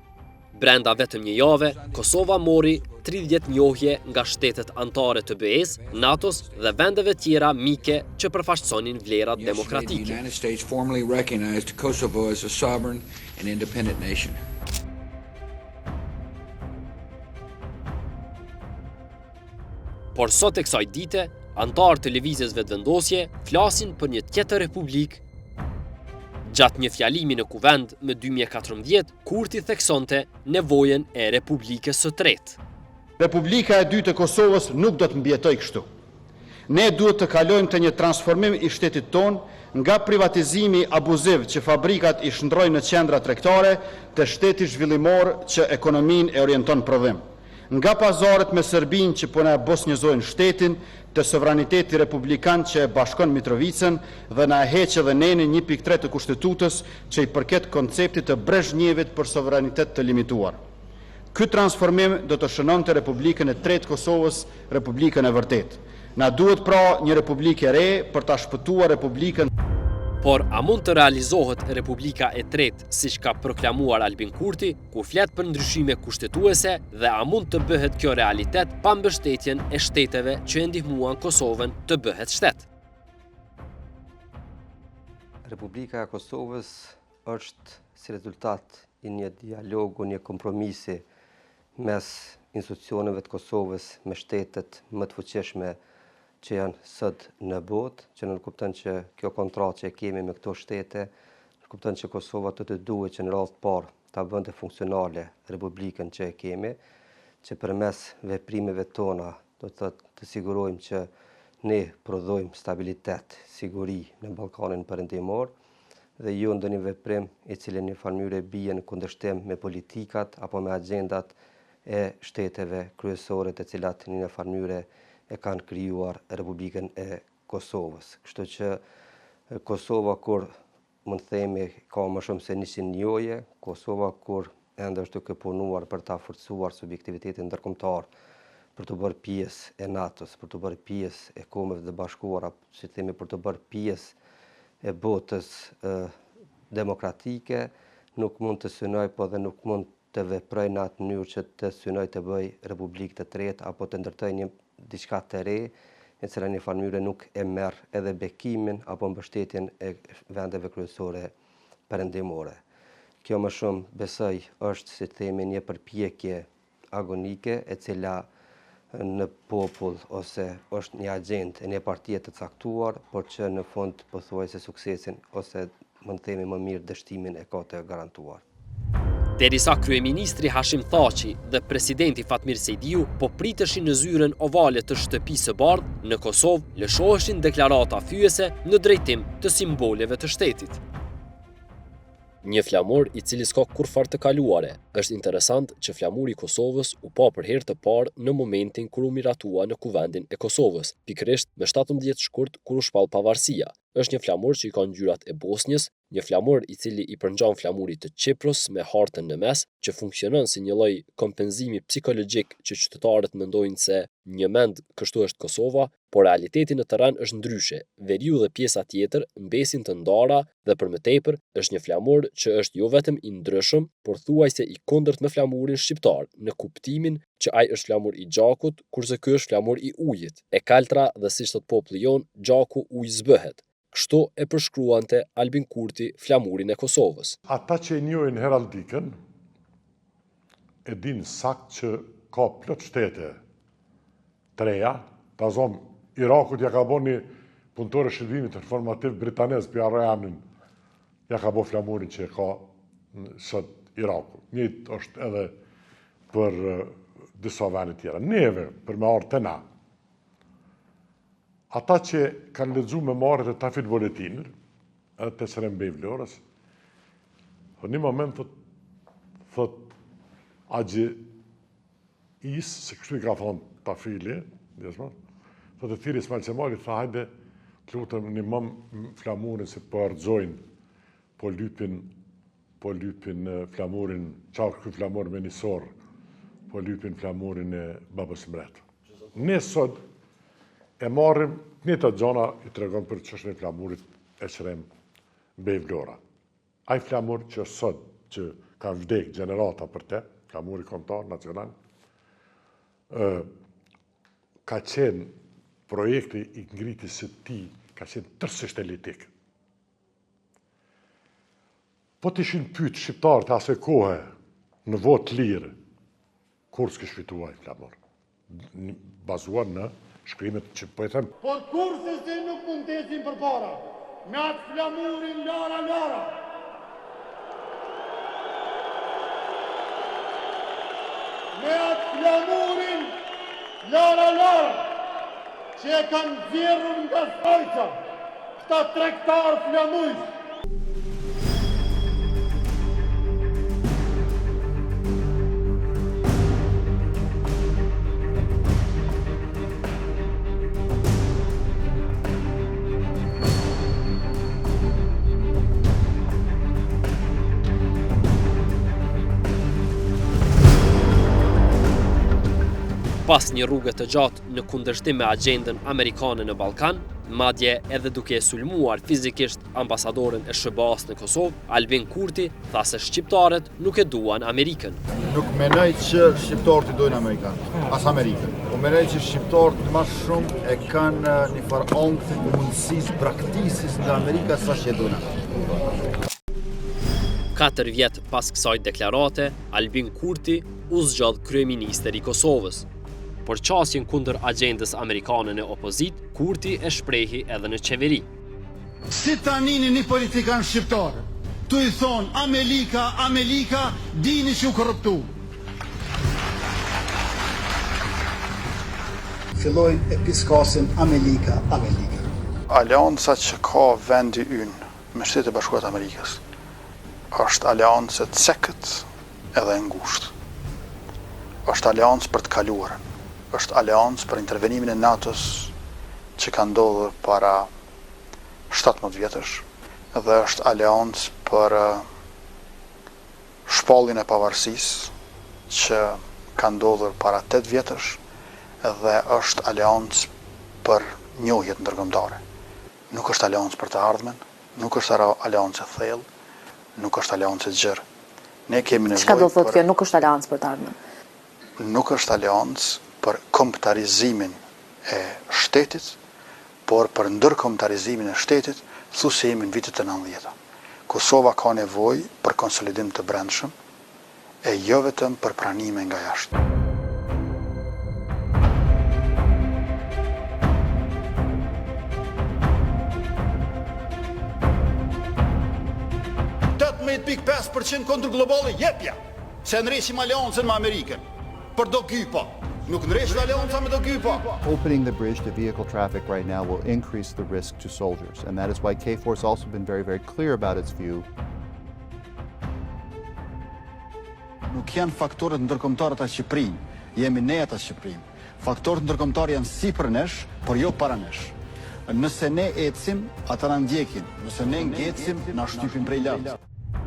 Brenda vetëm një jave, Kosova mori 30 njohje nga shtetet anëtare të BE-s, NATO-s dhe vendeve tjera mike që përfaqësonin vlerat demokratike. The United States formally recognized Kosovo as a sovereign and independent nation. Por sot e kësaj dite, antarë të lëvizjes vetëvendosje flasin për një tjetër republikë. Gjatë një fjalimi në kuvend më 2014, Kurti theksonte nevojën e Republikës së tretë. Republika e dytë e Kosovës nuk do të mbjetoj kështu. Ne duhet të kalojmë të një transformim i shtetit ton nga privatizimi abuziv që fabrikat i shndrojnë në qendra tregtare të shteti zhvillimor që ekonominë e orienton prodhim. Nga pazaret me Serbinë që po na bosnjëzojnë shtetin, të sovraniteti republikan që e bashkon Mitrovicën dhe na heqë edhe ne në 1.3 të kushtetutës që i përket konceptit të Brezhnjevit për sovranitet të limituar. Ky transformim do të shënonte Republikën e tretë Kosovës, Republikën e vërtetë. Na duhet pra një republikë e re për ta shpëtuar Republikën. Por a mund të realizohet Republika e tretë siç ka proklamuar Albin Kurti, ku flet për ndryshime kushtetuese, dhe a mund të bëhet kjo realitet pa mbështetjen e shteteve që e ndihmuan Kosovën të bëhet shtet? Republika e Kosovës është si rezultat i një dialogu, një kompromisi mes institucioneve të Kosovës me shtetet më të fuqishme që janë sot në botë, që nuk kupton që kjo kontratë që kemi me këto shtete, nuk kupton që Kosova të duhet që në rast parë ta bënte funksionale republikën që e kemi, që përmes veprimeve tona do të sigurojmë që ne prodhojmë stabilitet, siguri në Ballkanin Perëndimor dhe jo ndonjë veprim i cili në farë mënyrë bie në kundërshtim me politikat apo me agjendat e shteteve kryesore të cilat në një farë mënyrë e kanë krijuar Republikën e Kosovës. Kështu që Kosova kur mund të themi ka më shumë se 100 njoje, Kosova kur ende është duke punuar për ta forcuar subjektivitetin ndërkombëtar, për të bërë pjesë e NATO-s, për të bërë pjesë e Kombeve të Bashkuara, si themi për të bërë pjesë e botës demokratike, nuk mund të synoj, po dhe nuk mund të veproj në atë mënyrë që të synoj të bëj republikë të tretë apo të ndërtoj një diçka të re, e cila një farë mënyrë nuk e merr edhe bekimin apo mbështetjen e vendeve kryesore perëndimore. Kjo më shumë besoj është, si themi, një përpjekje agonike e cila në popull ose është një agjendë e një partie të caktuar, por që në fund pothuajse suksesin ose mund të themi më mirë dështimin e ka të garantuar. Derisa kryeministri Hashim Thaçi dhe presidenti Fatmir Sejdiu po priteshin në zyrën ovale të shtëpisë së bardhë, në Kosovë lëshoheshin deklarata fyese në drejtim të simboleve të shtetit. Një flamur i cili s'ka kurfar të kaluare. Është interesant që flamuri i Kosovës u pa për herë të parë në momentin kur u miratua në kuvendin e Kosovës, pikërisht me 17 shkurt kur u shpall pavarësia. Është një flamur që i ka ngjyrat e Bosnjës, një flamur i cili i përngjan flamurit të Çipros me hartën në mes, që funksionon si një lloj kompenzimi psikologjik që qytetarët mendojnë se një mend kështu është Kosova, por realiteti në terren është ndryshe. Veriu dhe pjesa tjetër mbesin të ndara dhe për më tepër është një flamur që është jo vetëm i ndryshëm, por thuajse i kundërt me flamurin shqiptar, në kuptimin që ai është flamur i gjakut, kurse ky është flamur i ujit. E kaltra dhe siç thot populli jon, gjaku ujë zbëhet. Kështu e përshkruante Albin Kurti flamurin e Kosovës. Ata që e njohin heraldikën e din sakt që ka plot shtete treja, ta zom Irakut ja ka bo një punëtore shërbimit informativ britanez për Arajanin, ja ka bo flamurin që ka sot Iraku. Njët është edhe për disa vene tjera. Neve, për me arë të na, ata që kanë lexuar memoarët e Tafit Boletinit, edhe të Sërembej Vlorës, në një moment thot Agji Is, se kështu i ka thonë Tafili, thot e thiri Ismail Qemali, tha hajde të lutëm një më flamurin se po arxojnë, po lypin flamurin, qarë këtë flamur me njësor, po lypin flamurin e babës mbret. Ne sot e marrim një të gjona i të regon për çështën e flamurit e Sërem Bej Vlora. Ai flamur që sot që ka vdek gjenerata për te, flamuri kombëtar nacional, ka qenë projekti i ngritjes së tij, ka qenë tërësisht elitik. Po të ishin pyet shqiptarët asaj kohe në votë lirë, kur s'ke shfituar ai flamur. Bazuar në shkrimet që po e them. Por kurse se nuk mund të ecim përpara, me atë flamurin Lara. Me atë flamurin Lara, që e kanë nxjerrur nga Stojca, këta tregtar flamujsh. Pas një rrugë të gjatë në kundërshtim me agjendën amerikane në Ballkan, madje edhe duke e sulmuar fizikisht ambasadorin e SBA-s në Kosovë, Albin Kurti tha se shqiptarët nuk e duan Amerikën. Nuk menoj që shqiptarët i dojnë Amerikan, as Amerikën. Po menoj që shqiptarët më shumë e kanë një farë ankth të mundësisë praktikës nga Amerika sa që e dojnë. 4 vjet pas kësaj deklarate, Albin Kurti u zgjodh kryeministër i Kosovës. Por qasjen kundër agjendës amerikane në opozit, Kurti e shprehi edhe në qeveri. Si tanini një politikan shqiptar, tu i thonë Amerika, dini që u korruptu. Filloj e piskasin Amerika. Alianca që ka vendi ynë me Shtetet e Bashkuara të Amerikës është aliancë të sekët edhe ngushtë. është aleancë për të kaluarën, është aleancë për intervenimin e NATO-s që ka ndodhur para 17 vjetësh, dhe është aleancë për shpalljen e pavarësisë që ka ndodhur para 8 vjetësh, dhe është aleancë për njohjet ndërkombëtare. Nuk është aleancë për të ardhmen, nuk është aleancë e thellë, nuk është aleancë e gjerë. Ne kemi nevojë. Çka do thotë kjo, nuk është aleancë për të ardhmen? Nuk është aleancë për kombëtarizimin e shtetit, por për ndërkombëtarizimin e shtetit, thosë jemi në vitet e 90-ta. Kosova ka nevojë për konsolidim të brendshëm, e jo vetëm për pranime nga jashtë. Kontër globale jepja, se nresim aleancën me Amerikën, për do kypa, nuk nresim aleanca me do kypa. Opening the bridge to vehicle traffic right now will increase the risk to soldiers, and that is why KFOR has also been very, very clear about its view. Nuk janë faktorët ndërkombëtarë të Shqipërinë, jemi ne ata Shqipërinë. Faktorët ndërkombëtarë janë sipër nesh, por jo para nesh. Nëse ne ecim, ata na ndjekin. Nëse ne ngecim, na shtypin prej lart.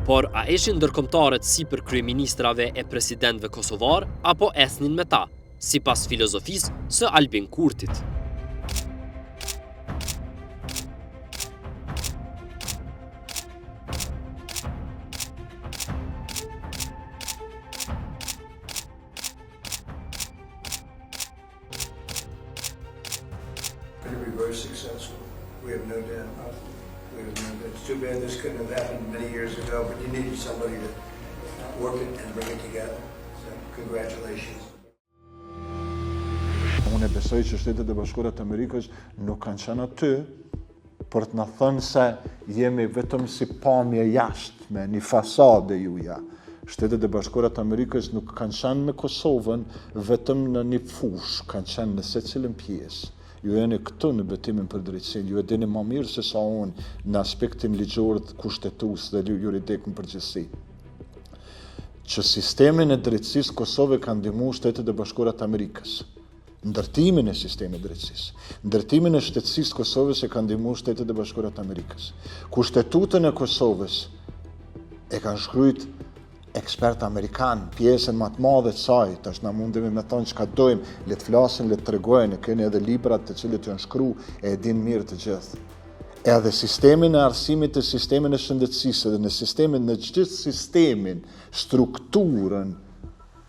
Por a ishin ndërkombëtarët sipër kryeministrave e presidentëve kosovar apo esnin me ta, sipas filozofisë së Albin Kurtit? We have no doubt. It's too bad this couldn't have happened many years ago, but you needed somebody to work it and bring it together. So, congratulations. Unë besoj që Shtetet e Bashkuara të Amerikës nuk kanë qenë aty për të na thënë se jemi vetëm si pamje jashtme, një fasadë juja. Shtetet e Bashkuara të Amerikës nuk kanë qenë me Kosovën vetëm në një fushë, kanë qenë në secilën pjesë. Ju jeni këtu në betimin për drejtësinë, ju e dini më mirë se sa unë në aspektin ligjor, kushtetues dhe juridik në përgjithësi. Që sistemin e drejtësisë Kosovë ka ndihmuar Shtetet e Bashkuara të Amerikës. Ndërtimin e sistemit të drejtësisë, ndërtimin e shtetësisë Kosovës e ka ndihmuar Shtetet e Bashkuara të Amerikës. Kushtetutën e Kosovës e kanë shkruajt ekspert amerikan, pjesën më të madhe të saj, tash na mundemi me thonë çka dojmë, le të flasin, le të tregojnë, keni edhe librat të cilët janë shkruar e din mirë të gjithë. Edhe sistemin e arsimit të sistemin e shëndetësisë dhe në gjithë sistemin, strukturën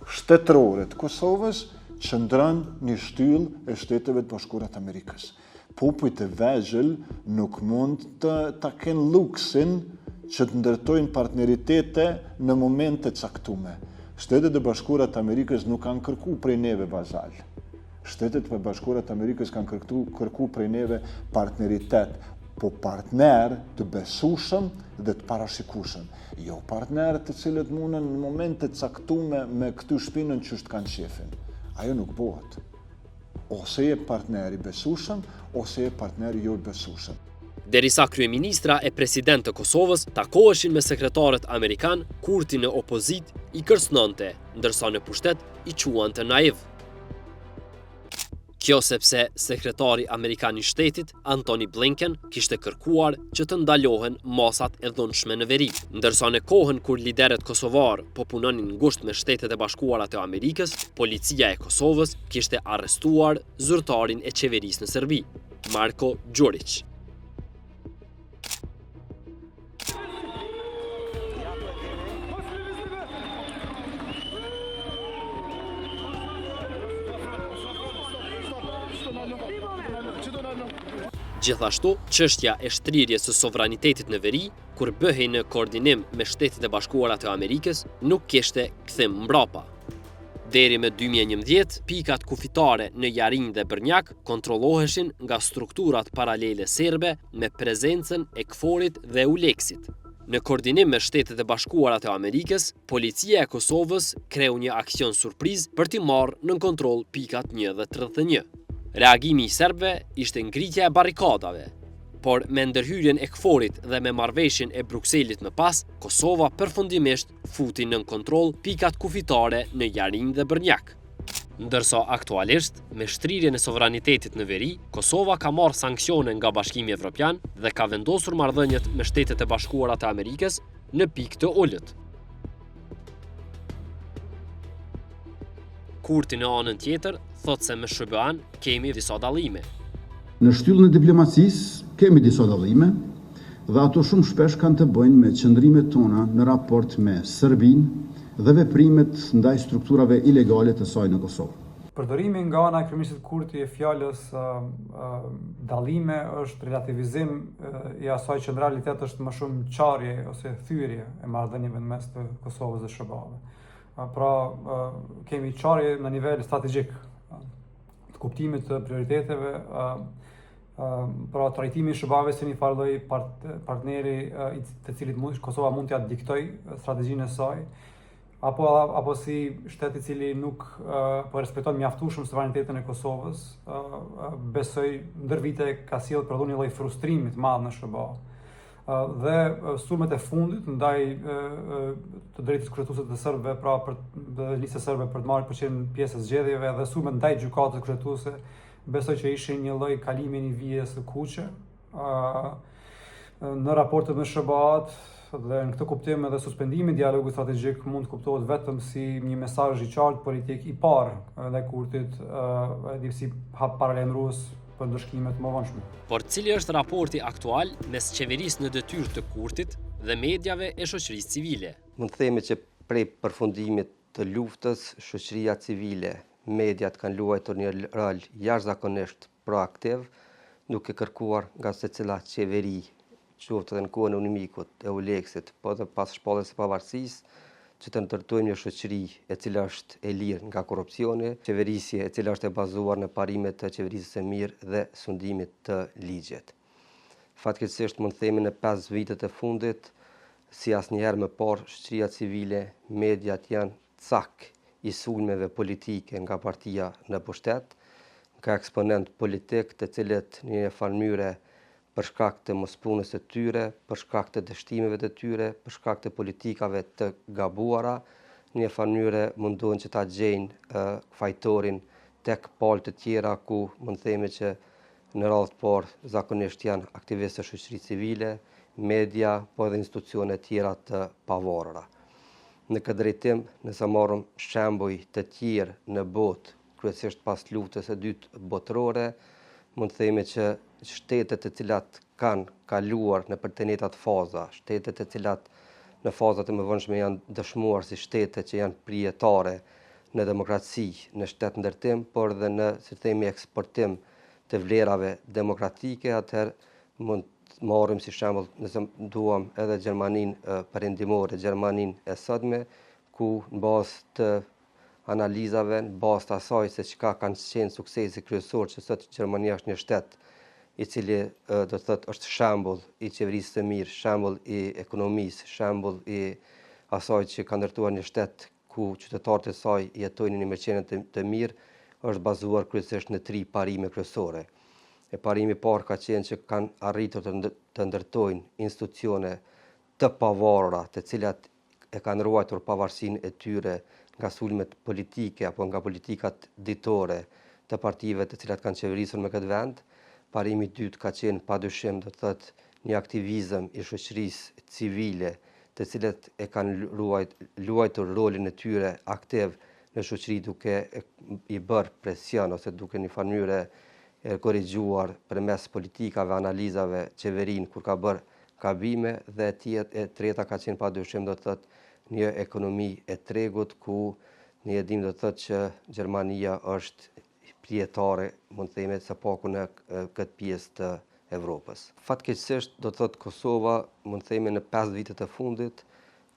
shtetërore të Kosovës qëndron një shtyllë e Shteteve të Bashkuara të Amerikës. Popujt e vegjël nuk mund të kenë luksin që të ndërtojnë partneritete në momente caktume. Shtetet e Bashkuara të Amerikës nuk kanë kërkuar prej neve vazal. Shtetet e Bashkuara të Amerikës kanë kërkuar prej neve partneritet, po partner të besueshëm dhe të parashikueshëm. Jo partner të cilët mundën në momente caktume me këtu shpinën që është kanë shefin. Ajo nuk bëhet. Ose je partneri besueshëm, ose je partneri jo besueshëm. Derisa kryeministra e president të Kosovës takoheshin me sekretarët amerikan, Kurti në opozit i kërcënonte, ndërsa në pushtet i quante naiv. Kjo sepse sekretari amerikan i shtetit, Antony Blinken, kishte kërkuar që të ndalohen masat e dhunshme në veri, ndërsa në kohën kur lideret kosovar po punonin ngushtë me Shtetet e Bashkuara të Amerikës, policia e Kosovës kishte arrestuar zyrtarin e qeverisë në Serbi, Marko Đurić. Gjithashtu, çështja e shtrirjes së sovranitetit në veri, kur bëhej në koordinim me Shtetet e Bashkuara të Amerikës, nuk kishte kthim mbrapa. Deri me 2011, pikat kufitare në Jarinj dhe Brnjak kontrolloheshin nga strukturat paralele serbe me prezencën e KFOR-it dhe ULEX-it. Në koordinim me Shtetet e Bashkuara të Amerikës, policia e Kosovës kreu një aksion surprizë për t'i marrë në kontroll pikat 1 dhe 31. Reagimi i serbëve ishte ngritja e barrikadave, por me ndërhyrjen e KFOR-it dhe me marrëveshjen e Brukselit më pas, Kosova përfundimisht futi nën kontroll pikat kufitare në Jarinj dhe Brnjak. Ndërsa aktualisht, me shtrirjen e sovranitetit në veri, Kosova ka marrë sanksione nga Bashkimi Evropian dhe ka vendosur marrëdhëniet me Shtetet e Bashkuara të Amerikës në pikë të ulët. Kurti në anën tjetër thot se me SHBA-n kemi disa dallime. Në shtyllën e diplomacisë kemi disa dallime dhe ato shumë shpesh kanë të bëjnë me qëndrimet tona në raport me Serbinë dhe veprimet ndaj strukturave ilegale të saj në Kosovë. Përdorimi nga ana e kryeministit Kurti e fjalës dallime është relativizim i asaj që në realitet është më shumë qarje ose thyrje e marrëdhënieve në mes të Kosovës dhe SHBA-ve. Pra kemi qarje në nivel strategjik të kuptimit të prioriteteve, pra trajtimi i SHBA-ve si një farë lloj partneri të cilit Kosova mund t'ia diktoj strategjinë e saj, apo si shtet i cili nuk po respekton mjaftueshëm sovranitetin e Kosovës, besoj ndër vite ka sjellë për një lloj frustrimi të madh në SHBA. Dhe sulmet e fundit ndaj të drejtës kushtetuese të serbëve, pra për listës serbe për të marrë përqendrim pjesë të zgjedhjeve dhe sulmet ndaj gjykatës kushtetuese, besoj që ishin një lloj kalimi i një vije së kuqe në raportet me SHBA-t. Dhe në këtë kuptim edhe suspendimi i dialogut strategjik mund të kuptohet vetëm si një mesazh i qartë politik i parë ndaj Kurtit, si hap paralajmërues për ndëshkimet më vonshme. Por cili është raporti aktual mes qeverisë në detyrë të Kurtit dhe mediave e shoqërisë civile? Mund të themi që prej përfundimit të luftës, shoqëria civile, mediat kanë luajtur një rol jashtëzakonisht proaktiv, duke kërkuar nga secila qeveri, qoftë edhe në kohën e UNMIK-ut, e ULEX-it, po edhe pas shpalljes së pavarësisë, që të ndërtojmë një shoqëri e cila është e lirë nga korrupsioni, qeverisje e cila është e bazuar në parimet të qeverisjes së mirë dhe sundimit të ligjit. Fatkeqësisht mund të themi në 5 vitet e fundit, si asnjëherë më parë, shoqëria civile, mediat janë cak i sulmeve politike nga partia në pushtet, nga eksponent politik të cilët në një farë mënyrë për shkak të mospunës së tyre, për shkak të dështimeve të tyre, për shkak të politikave të gabuara, në një farë mënyrë mundohen që ta gjejnë fajtorin tek palë të tjera ku mund të themi që në radhë të parë zakonisht janë aktivistë të shoqërisë civile, media, po edhe institucione tjera të pavarura. Në këtë drejtim, nëse marrim shembuj të tjerë në botë, kryesisht pas luftës së dytë botërore, mund të themi që shtetet të cilat kanë kaluar në përtenetat faza, shtetet të cilat në fazat e mëvonshme janë dëshmuar si shtete që janë prijetare në demokraci, në shtet ndërtim, por dhe në, si themi, eksportim të vlerave demokratike, atëherë mund të marrim si shembull, nëse duam, edhe Gjermaninë perëndimore, Gjermaninë e sotme, ku në bazë të analizave, në bazë të asaj se çka kanë qenë suksesi kryesor, që sot Gjermania është një shtet i cili do të thotë është shembull i qeverisë së mirë, shembull i ekonomisë, shembull i asaj që ka ndërtuar një shtet ku qytetarët e saj jetojnë në mirëqenie të mirë, është bazuar kryesisht në 3 parime kryesore. E parimi i parë ka qenë që kanë arritur të ndërtojnë institucione të pavarura, të cilat e kanë ruajtur pavarësinë e tyre nga sulmet politike apo nga politikat ditore të partive të cilat kanë qeverisur me këtë vend. Parimi i dytë ka qenë padyshim do të thotë një aktivizëm i shoqërisë civile, të cilët e kanë luajtur rolin e tyre aktiv në shoqëri duke i bërë presion ose duke në një mënyrë korrigjuar përmes politikave, analizave qeverinë kur ka bërë gabime, dhe e treta ka qenë padyshim do të thotë një ekonomi e tregut ku ne e dim do të thotë që Gjermania është prijetare, mund të themi, së paku në këtë pjesë të Evropës. Fatkeqësisht do të thotë Kosova, mund të themi, në 5 vitet e fundit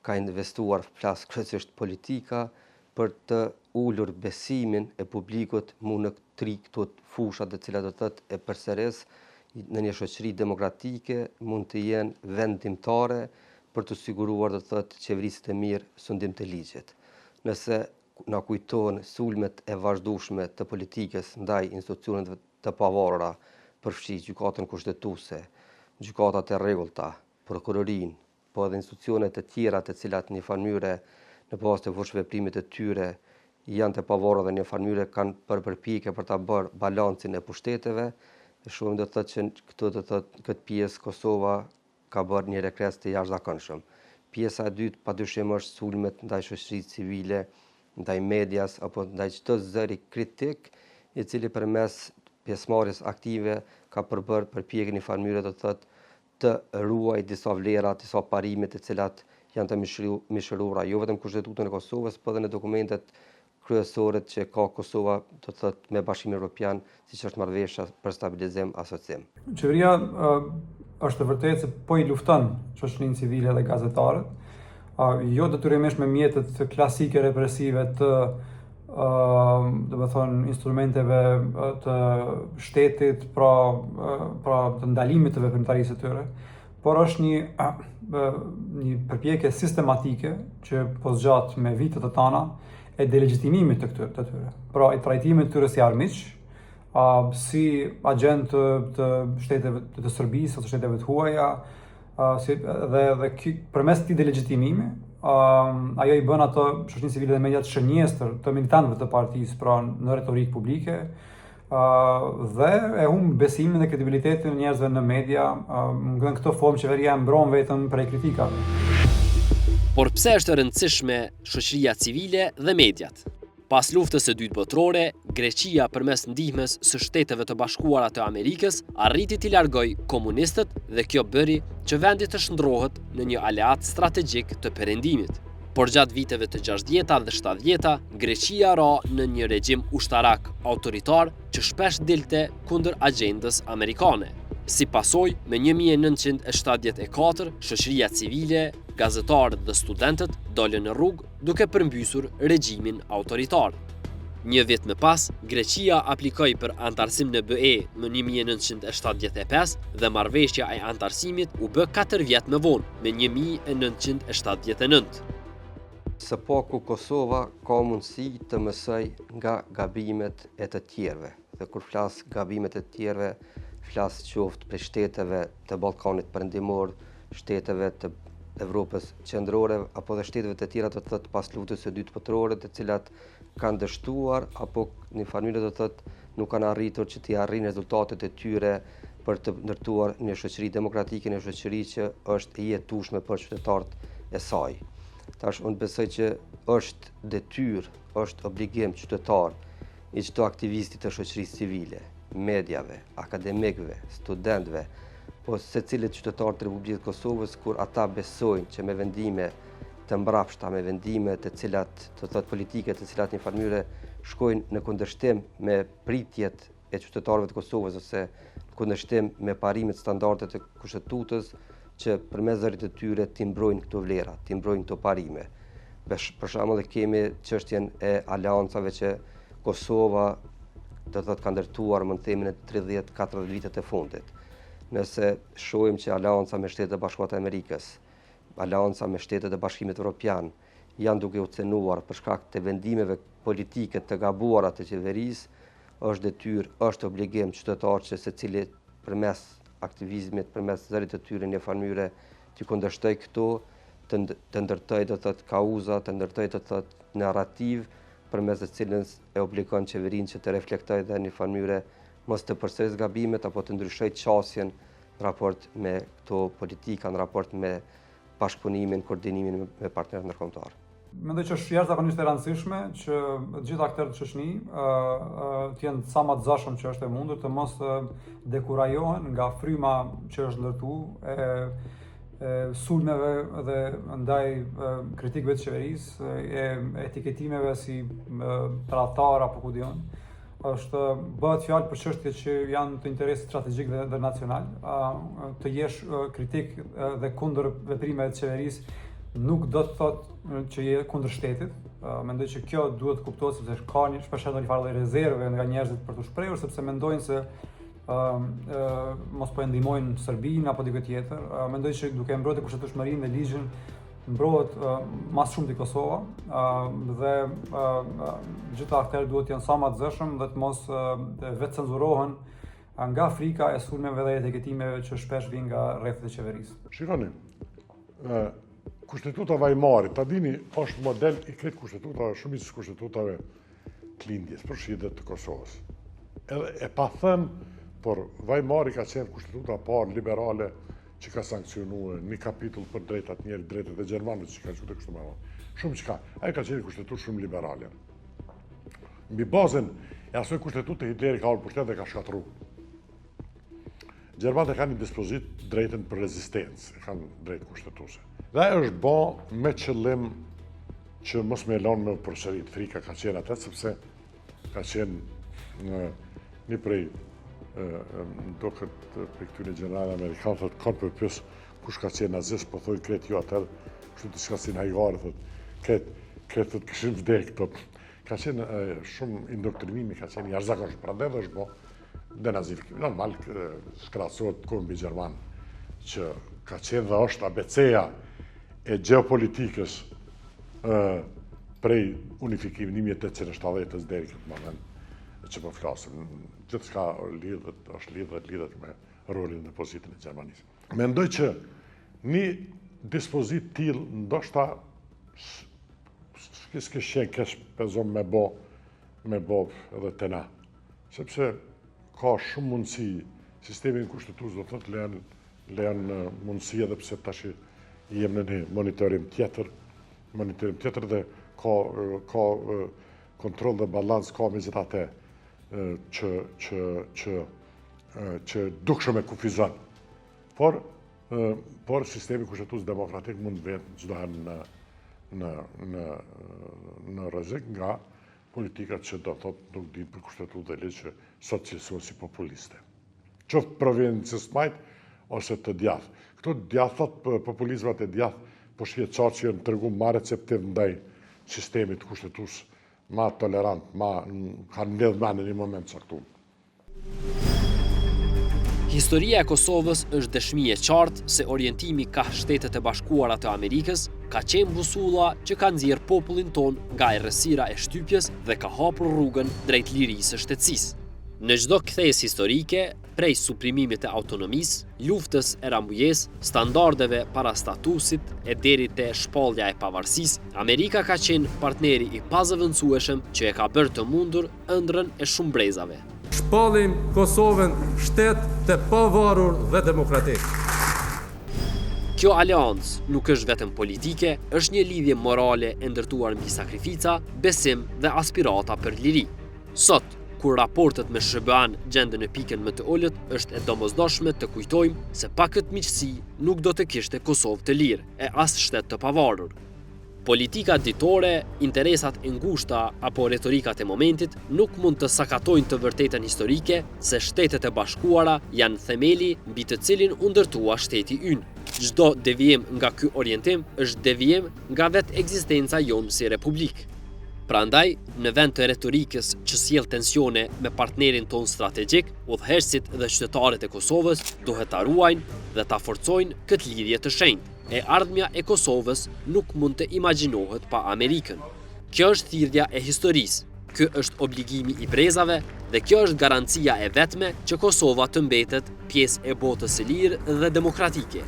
ka investuar flas kryesisht politika për të ulur besimin e publikut në 3 këto fusha të cilat do të thotë e përsëris në një shoqëri demokratike mund të jenë vendimtare për të siguruar do të thotë qeverisë të mirë, sundim të ligjit. Nëse na kujtohen sulmet e vazhdueshme të politikës ndaj institucioneve të pavarura, përfshirë gjykatën kushtetuese, gjykatat e rregullta, prokurorinë, po edhe institucione të tjera të cilat në një mënyrë në bazë të veprimit të tyre janë të pavarur dhe në farë mënyrë kanë përpjekje për ta bërë balancin e pushteteve. Shohim do të thotë që këtu do të thotë këtë pjesë Kosova ka bërë një regres të jashtëzakonshëm. Pjesa e dytë padyshim është sulmet ndaj shoqërisë civile, ndaj medias apo ndaj çdo zëri kritik i cili përmes pjesëmarrjes aktive ka përbërë përpjekje në farë mënyrë do të thotë të ruaj disa vlera, disa parime të cilat janë të mishëruara jo vetëm kushtetutën e Kosovës, por edhe në dokumentet kryesore që ka Kosova, do të thotë me Bashkimin Evropian, siç është marrëveshja për stabilizim asocim. Qeveria është të vërtetë se po i lufton shoqërinë civile dhe gazetarët, jo detyrimisht me mjetet klasike represive të instrumenteve të shtetit, pra të ndalimit të veprimtarisë së tyre, por është një përpjekje sistematike që po zgjat me vitet të tana e delegjitimimit të tyre. Pra i trajtimit të tyre si armiq, si agent të shteteve të Serbisë ose shteteve të huaja, dhe përmes këtij delegjitimimi, ajo i bën ato shoqërinë civile dhe mediat shënjestër të militantëve të partisë, pra në retorikë publike, dhe e humb besimin dhe kredibilitetin e njerëzve në media. Në këtë formë qeveria mbron vetëm prej kritikave. Por pse është e rëndësishme shoqëria civile dhe mediat? Pas luftës së dytë botërore, Greqia përmes ndihmës së Shteteve të Bashkuara të Amerikës arriti t'i largoj komunistët dhe kjo bëri që vendi të shndrohet në një aleat strategjik të perëndimit. Por gjatë viteve të 60-ta dhe 70-ta, Greqia ra në një regjim ushtarak autoritar që shpesh dilte kundër agjendës amerikane. Si pasojë, me 1974, shoqëria civile, gazetarët dhe studentët dolën në rrugë duke përmbysur regjimin autoritar. Një vit më pas, Greqia aplikoi për antarësim në BE më 1975 dhe marrëveshja e antarësimit u bë 4 vjet më vonë, me 1979. Së paku Kosova ka mundësi të mësoj nga gabimet e të tjerëve. Dhe kur flas gabimet e të tjerëve, flas qoftë për shteteve të Ballkanit Perëndimor, shteteve të Evropës Qendrore apo dhe shteteve të tjera të thotë pas luftës së dytë botërore, të cilat kanë dështuar apo në farë do thotë nuk kanë arritur që të arrijnë rezultatet e tyre për të ndërtuar një shoqëri demokratike, një shoqëri që është e jetueshme për qytetarët e saj. Tash unë besoj që është detyrë, është obligim qytetar i çdo aktivisti të shoqërisë civile, mediave, akademikëve, studentëve, po secilit qytetar të Republikës Kosovës, kur ata besojnë që me vendime të mbrapshta, me vendime të cilat, të thotë politike, të cilat një farë mënyrë shkojnë në kundërshtim me pritjet e qytetarëve të Kosovës ose në kundërshtim me parimet standarde të kushtetutës, që përmes zërit të tyre t'i mbrojnë këto vlera, t'i mbrojnë këto parime. Për shembull kemi çështjen e aleancave që Kosova do thotë ka ndërtuar më në themin e 30-40 vitet e fundit. Nëse shohim që aleanca me Shtetet e Bashkuara të Amerikës, aleanca me Shtetet e Bashkimit Evropian janë duke u cenuar për shkak të vendimeve politike të gabuara të qeverisë, është detyrë, është obligim qytetar që secili përmes aktivizmit, përmes zërit të tyre një farë mënyrë të kundërshtoj këto, të ndërtoj do thotë kauza, të ndërtoj do thotë narrativ përmes të cilës e obligon qeverinë që të reflektojë dhe një farë mënyrë mos të përsërisë gabimet apo të ndryshojë qasjen në raport me këto politika, në raport me bashkëpunimin, koordinimin me partnerët ndërkombëtar. Mendoj që është jashtëzakonisht e rëndësishme që të gjithë aktorët e shoqërisë të jenë sa më të zgjashëm që është e mundur, të mos dekurajohen nga fryma që është ndërtuar e sulmeve dhe ndaj kritikëve të qeverisë, e etiketimeve si tradhtar apo ku diun. Bëhet fjalë për çështje që janë të interesit strategjik dhe nacional, të jesh kritik dhe kundër veprimeve të qeverisë nuk do të thotë që je kundër shtetit. Mendoj që kjo duhet të kuptohet sepse ka shpesh një farë rezerve nga njerëzit për të shprehur sepse mendojnë se mos po e ndihmojnë Serbinë apo dikë tjetër. Mendoj që duke mbrojtur kushtetueshmërinë dhe ligjin mbrohet mas shumë të Kosova dhe gjitha aktorët duhet të jenë sa më të zëshëm dhe të mos vetë cenzurohen nga frika e sulmeve dhe etiketimeve që shpesh vijnë nga rrethet e qeverisë. Shikoni, Kushtetuta Vajmarit, ta dini, është model i kretë kushtetuta, shumicës kushtetutave të lindjes, përfshirë të Kosovës. Edhe e pa thënë, por Vajmari ka qenë kushtetuta parë liberale që ka sankcionuar një kapitull për drejtat njerëzit, drejtat e gjermanëve që ka qenë kështu më vonë. Shumë çka. Ai ka qenë kushtetutë shumë liberale. Mbi bazën e asoj kushtetutë Hitleri ka ardhur pushtet dhe ka shkatruar. Gjermanët kanë një dispozit drejtën për rezistencë, kanë drejtë kushtetuese. Dhe ajo është bë me qëllim që mos me lënë me përsërit. Frika ka qenë atë sepse ka qenë një prej do këtë për këtyre gjenerale Amerikanë, thëtë kanë përpës kush ka qenë nazist, po thoi kretë jo atër, kështu të shka si në hajgare, thëtë kretë të këshim vdek, ka qenë shumë indoktrinimi, ka qenë jashtëzakonshëm, prandaj dhe është bo denazifikimi. Normal, skrasohet kohën mbi Gjerman, që ka qenë dhe është ABC-ja e geopolitikës prej unifikimi 1870-ës deri këtë moment që po flasim. Gjithë shka është lidhet me rolin dhe pozitin e Gjermanisë. Mendoj që një dispozit t'il ndoshta s'ke qenë kesh pezon me bo edhe të na. Sepse ka shumë mundësi, sistemin kushtetues do thotë lejon mundësi edhe pse tash jem në një monitorim tjetër dhe ka kontroll dhe balans ka megjithatë që dukshëm e kufizon. Por sistemi kushtetues demokratik mund vetë çdo herë në rrezik nga politikat që do thotë nuk din për kushtetues dhe ligj që sot cilësohen si populiste. Qoftë provencës majt ose të djathtë. Këto djathtat, populizmat e djathtë, po shihet qartë që janë treguar ma receptiv ndaj sistemit kushtetues, ma tolerant, kanë mbledh në një moment caktuar. Historia e Kosovës është dëshmi e qartë se orientimi ka Shtetet e Bashkuara të Amerikës ka qenë busulla që ka nxjerrë popullin ton nga errësira e shtypjes dhe ka hapur rrugën drejt lirisë së shtetësisë. Në çdo kthesë historike, prej suprimimit të autonomisë, luftës e rambujes, standardeve para statusit e deri te shpallja e pavarësisë, Amerika ka qenë partneri i pazëvendësueshëm që e ka bërë të mundur ëndrrën e shumë brezave. Shpallim Kosovën shtet të pavarur dhe demokratik. Kjo aleancë nuk është vetëm politike, është një lidhje morale e ndërtuar mbi sakrifica, besim dhe aspirata për liri. Sot, kur raportet me SHBA-n gjenden në pikën më të ulët, është e domosdoshme të kujtojmë se pa këtë miqësi nuk do të kishte Kosovë të lirë e as shtet të pavarur. Politika ditore, interesat e ngushta apo retorikat e momentit nuk mund të sakatojnë të vërtetën historike se Shtetet e Bashkuara janë themeli mbi të cilin u ndërtua shteti ynë. Çdo devijim nga ky orientim është devijim nga vetë ekzistenca jonë si republikë. Prandaj, në vend të retorikës që sjell tensione me partnerin ton strategjik, udhëheqësit dhe qytetarët e Kosovës duhet ta ruajnë dhe ta forcojnë këtë lidhje të shenjtë. E ardhmja e Kosovës nuk mund të imagjinohet pa Amerikën. Kjo është thirrja e historisë, ky është obligimi i brezave dhe kjo është garancia e vetme që Kosova të mbetet pjesë e botës së lirë dhe demokratike.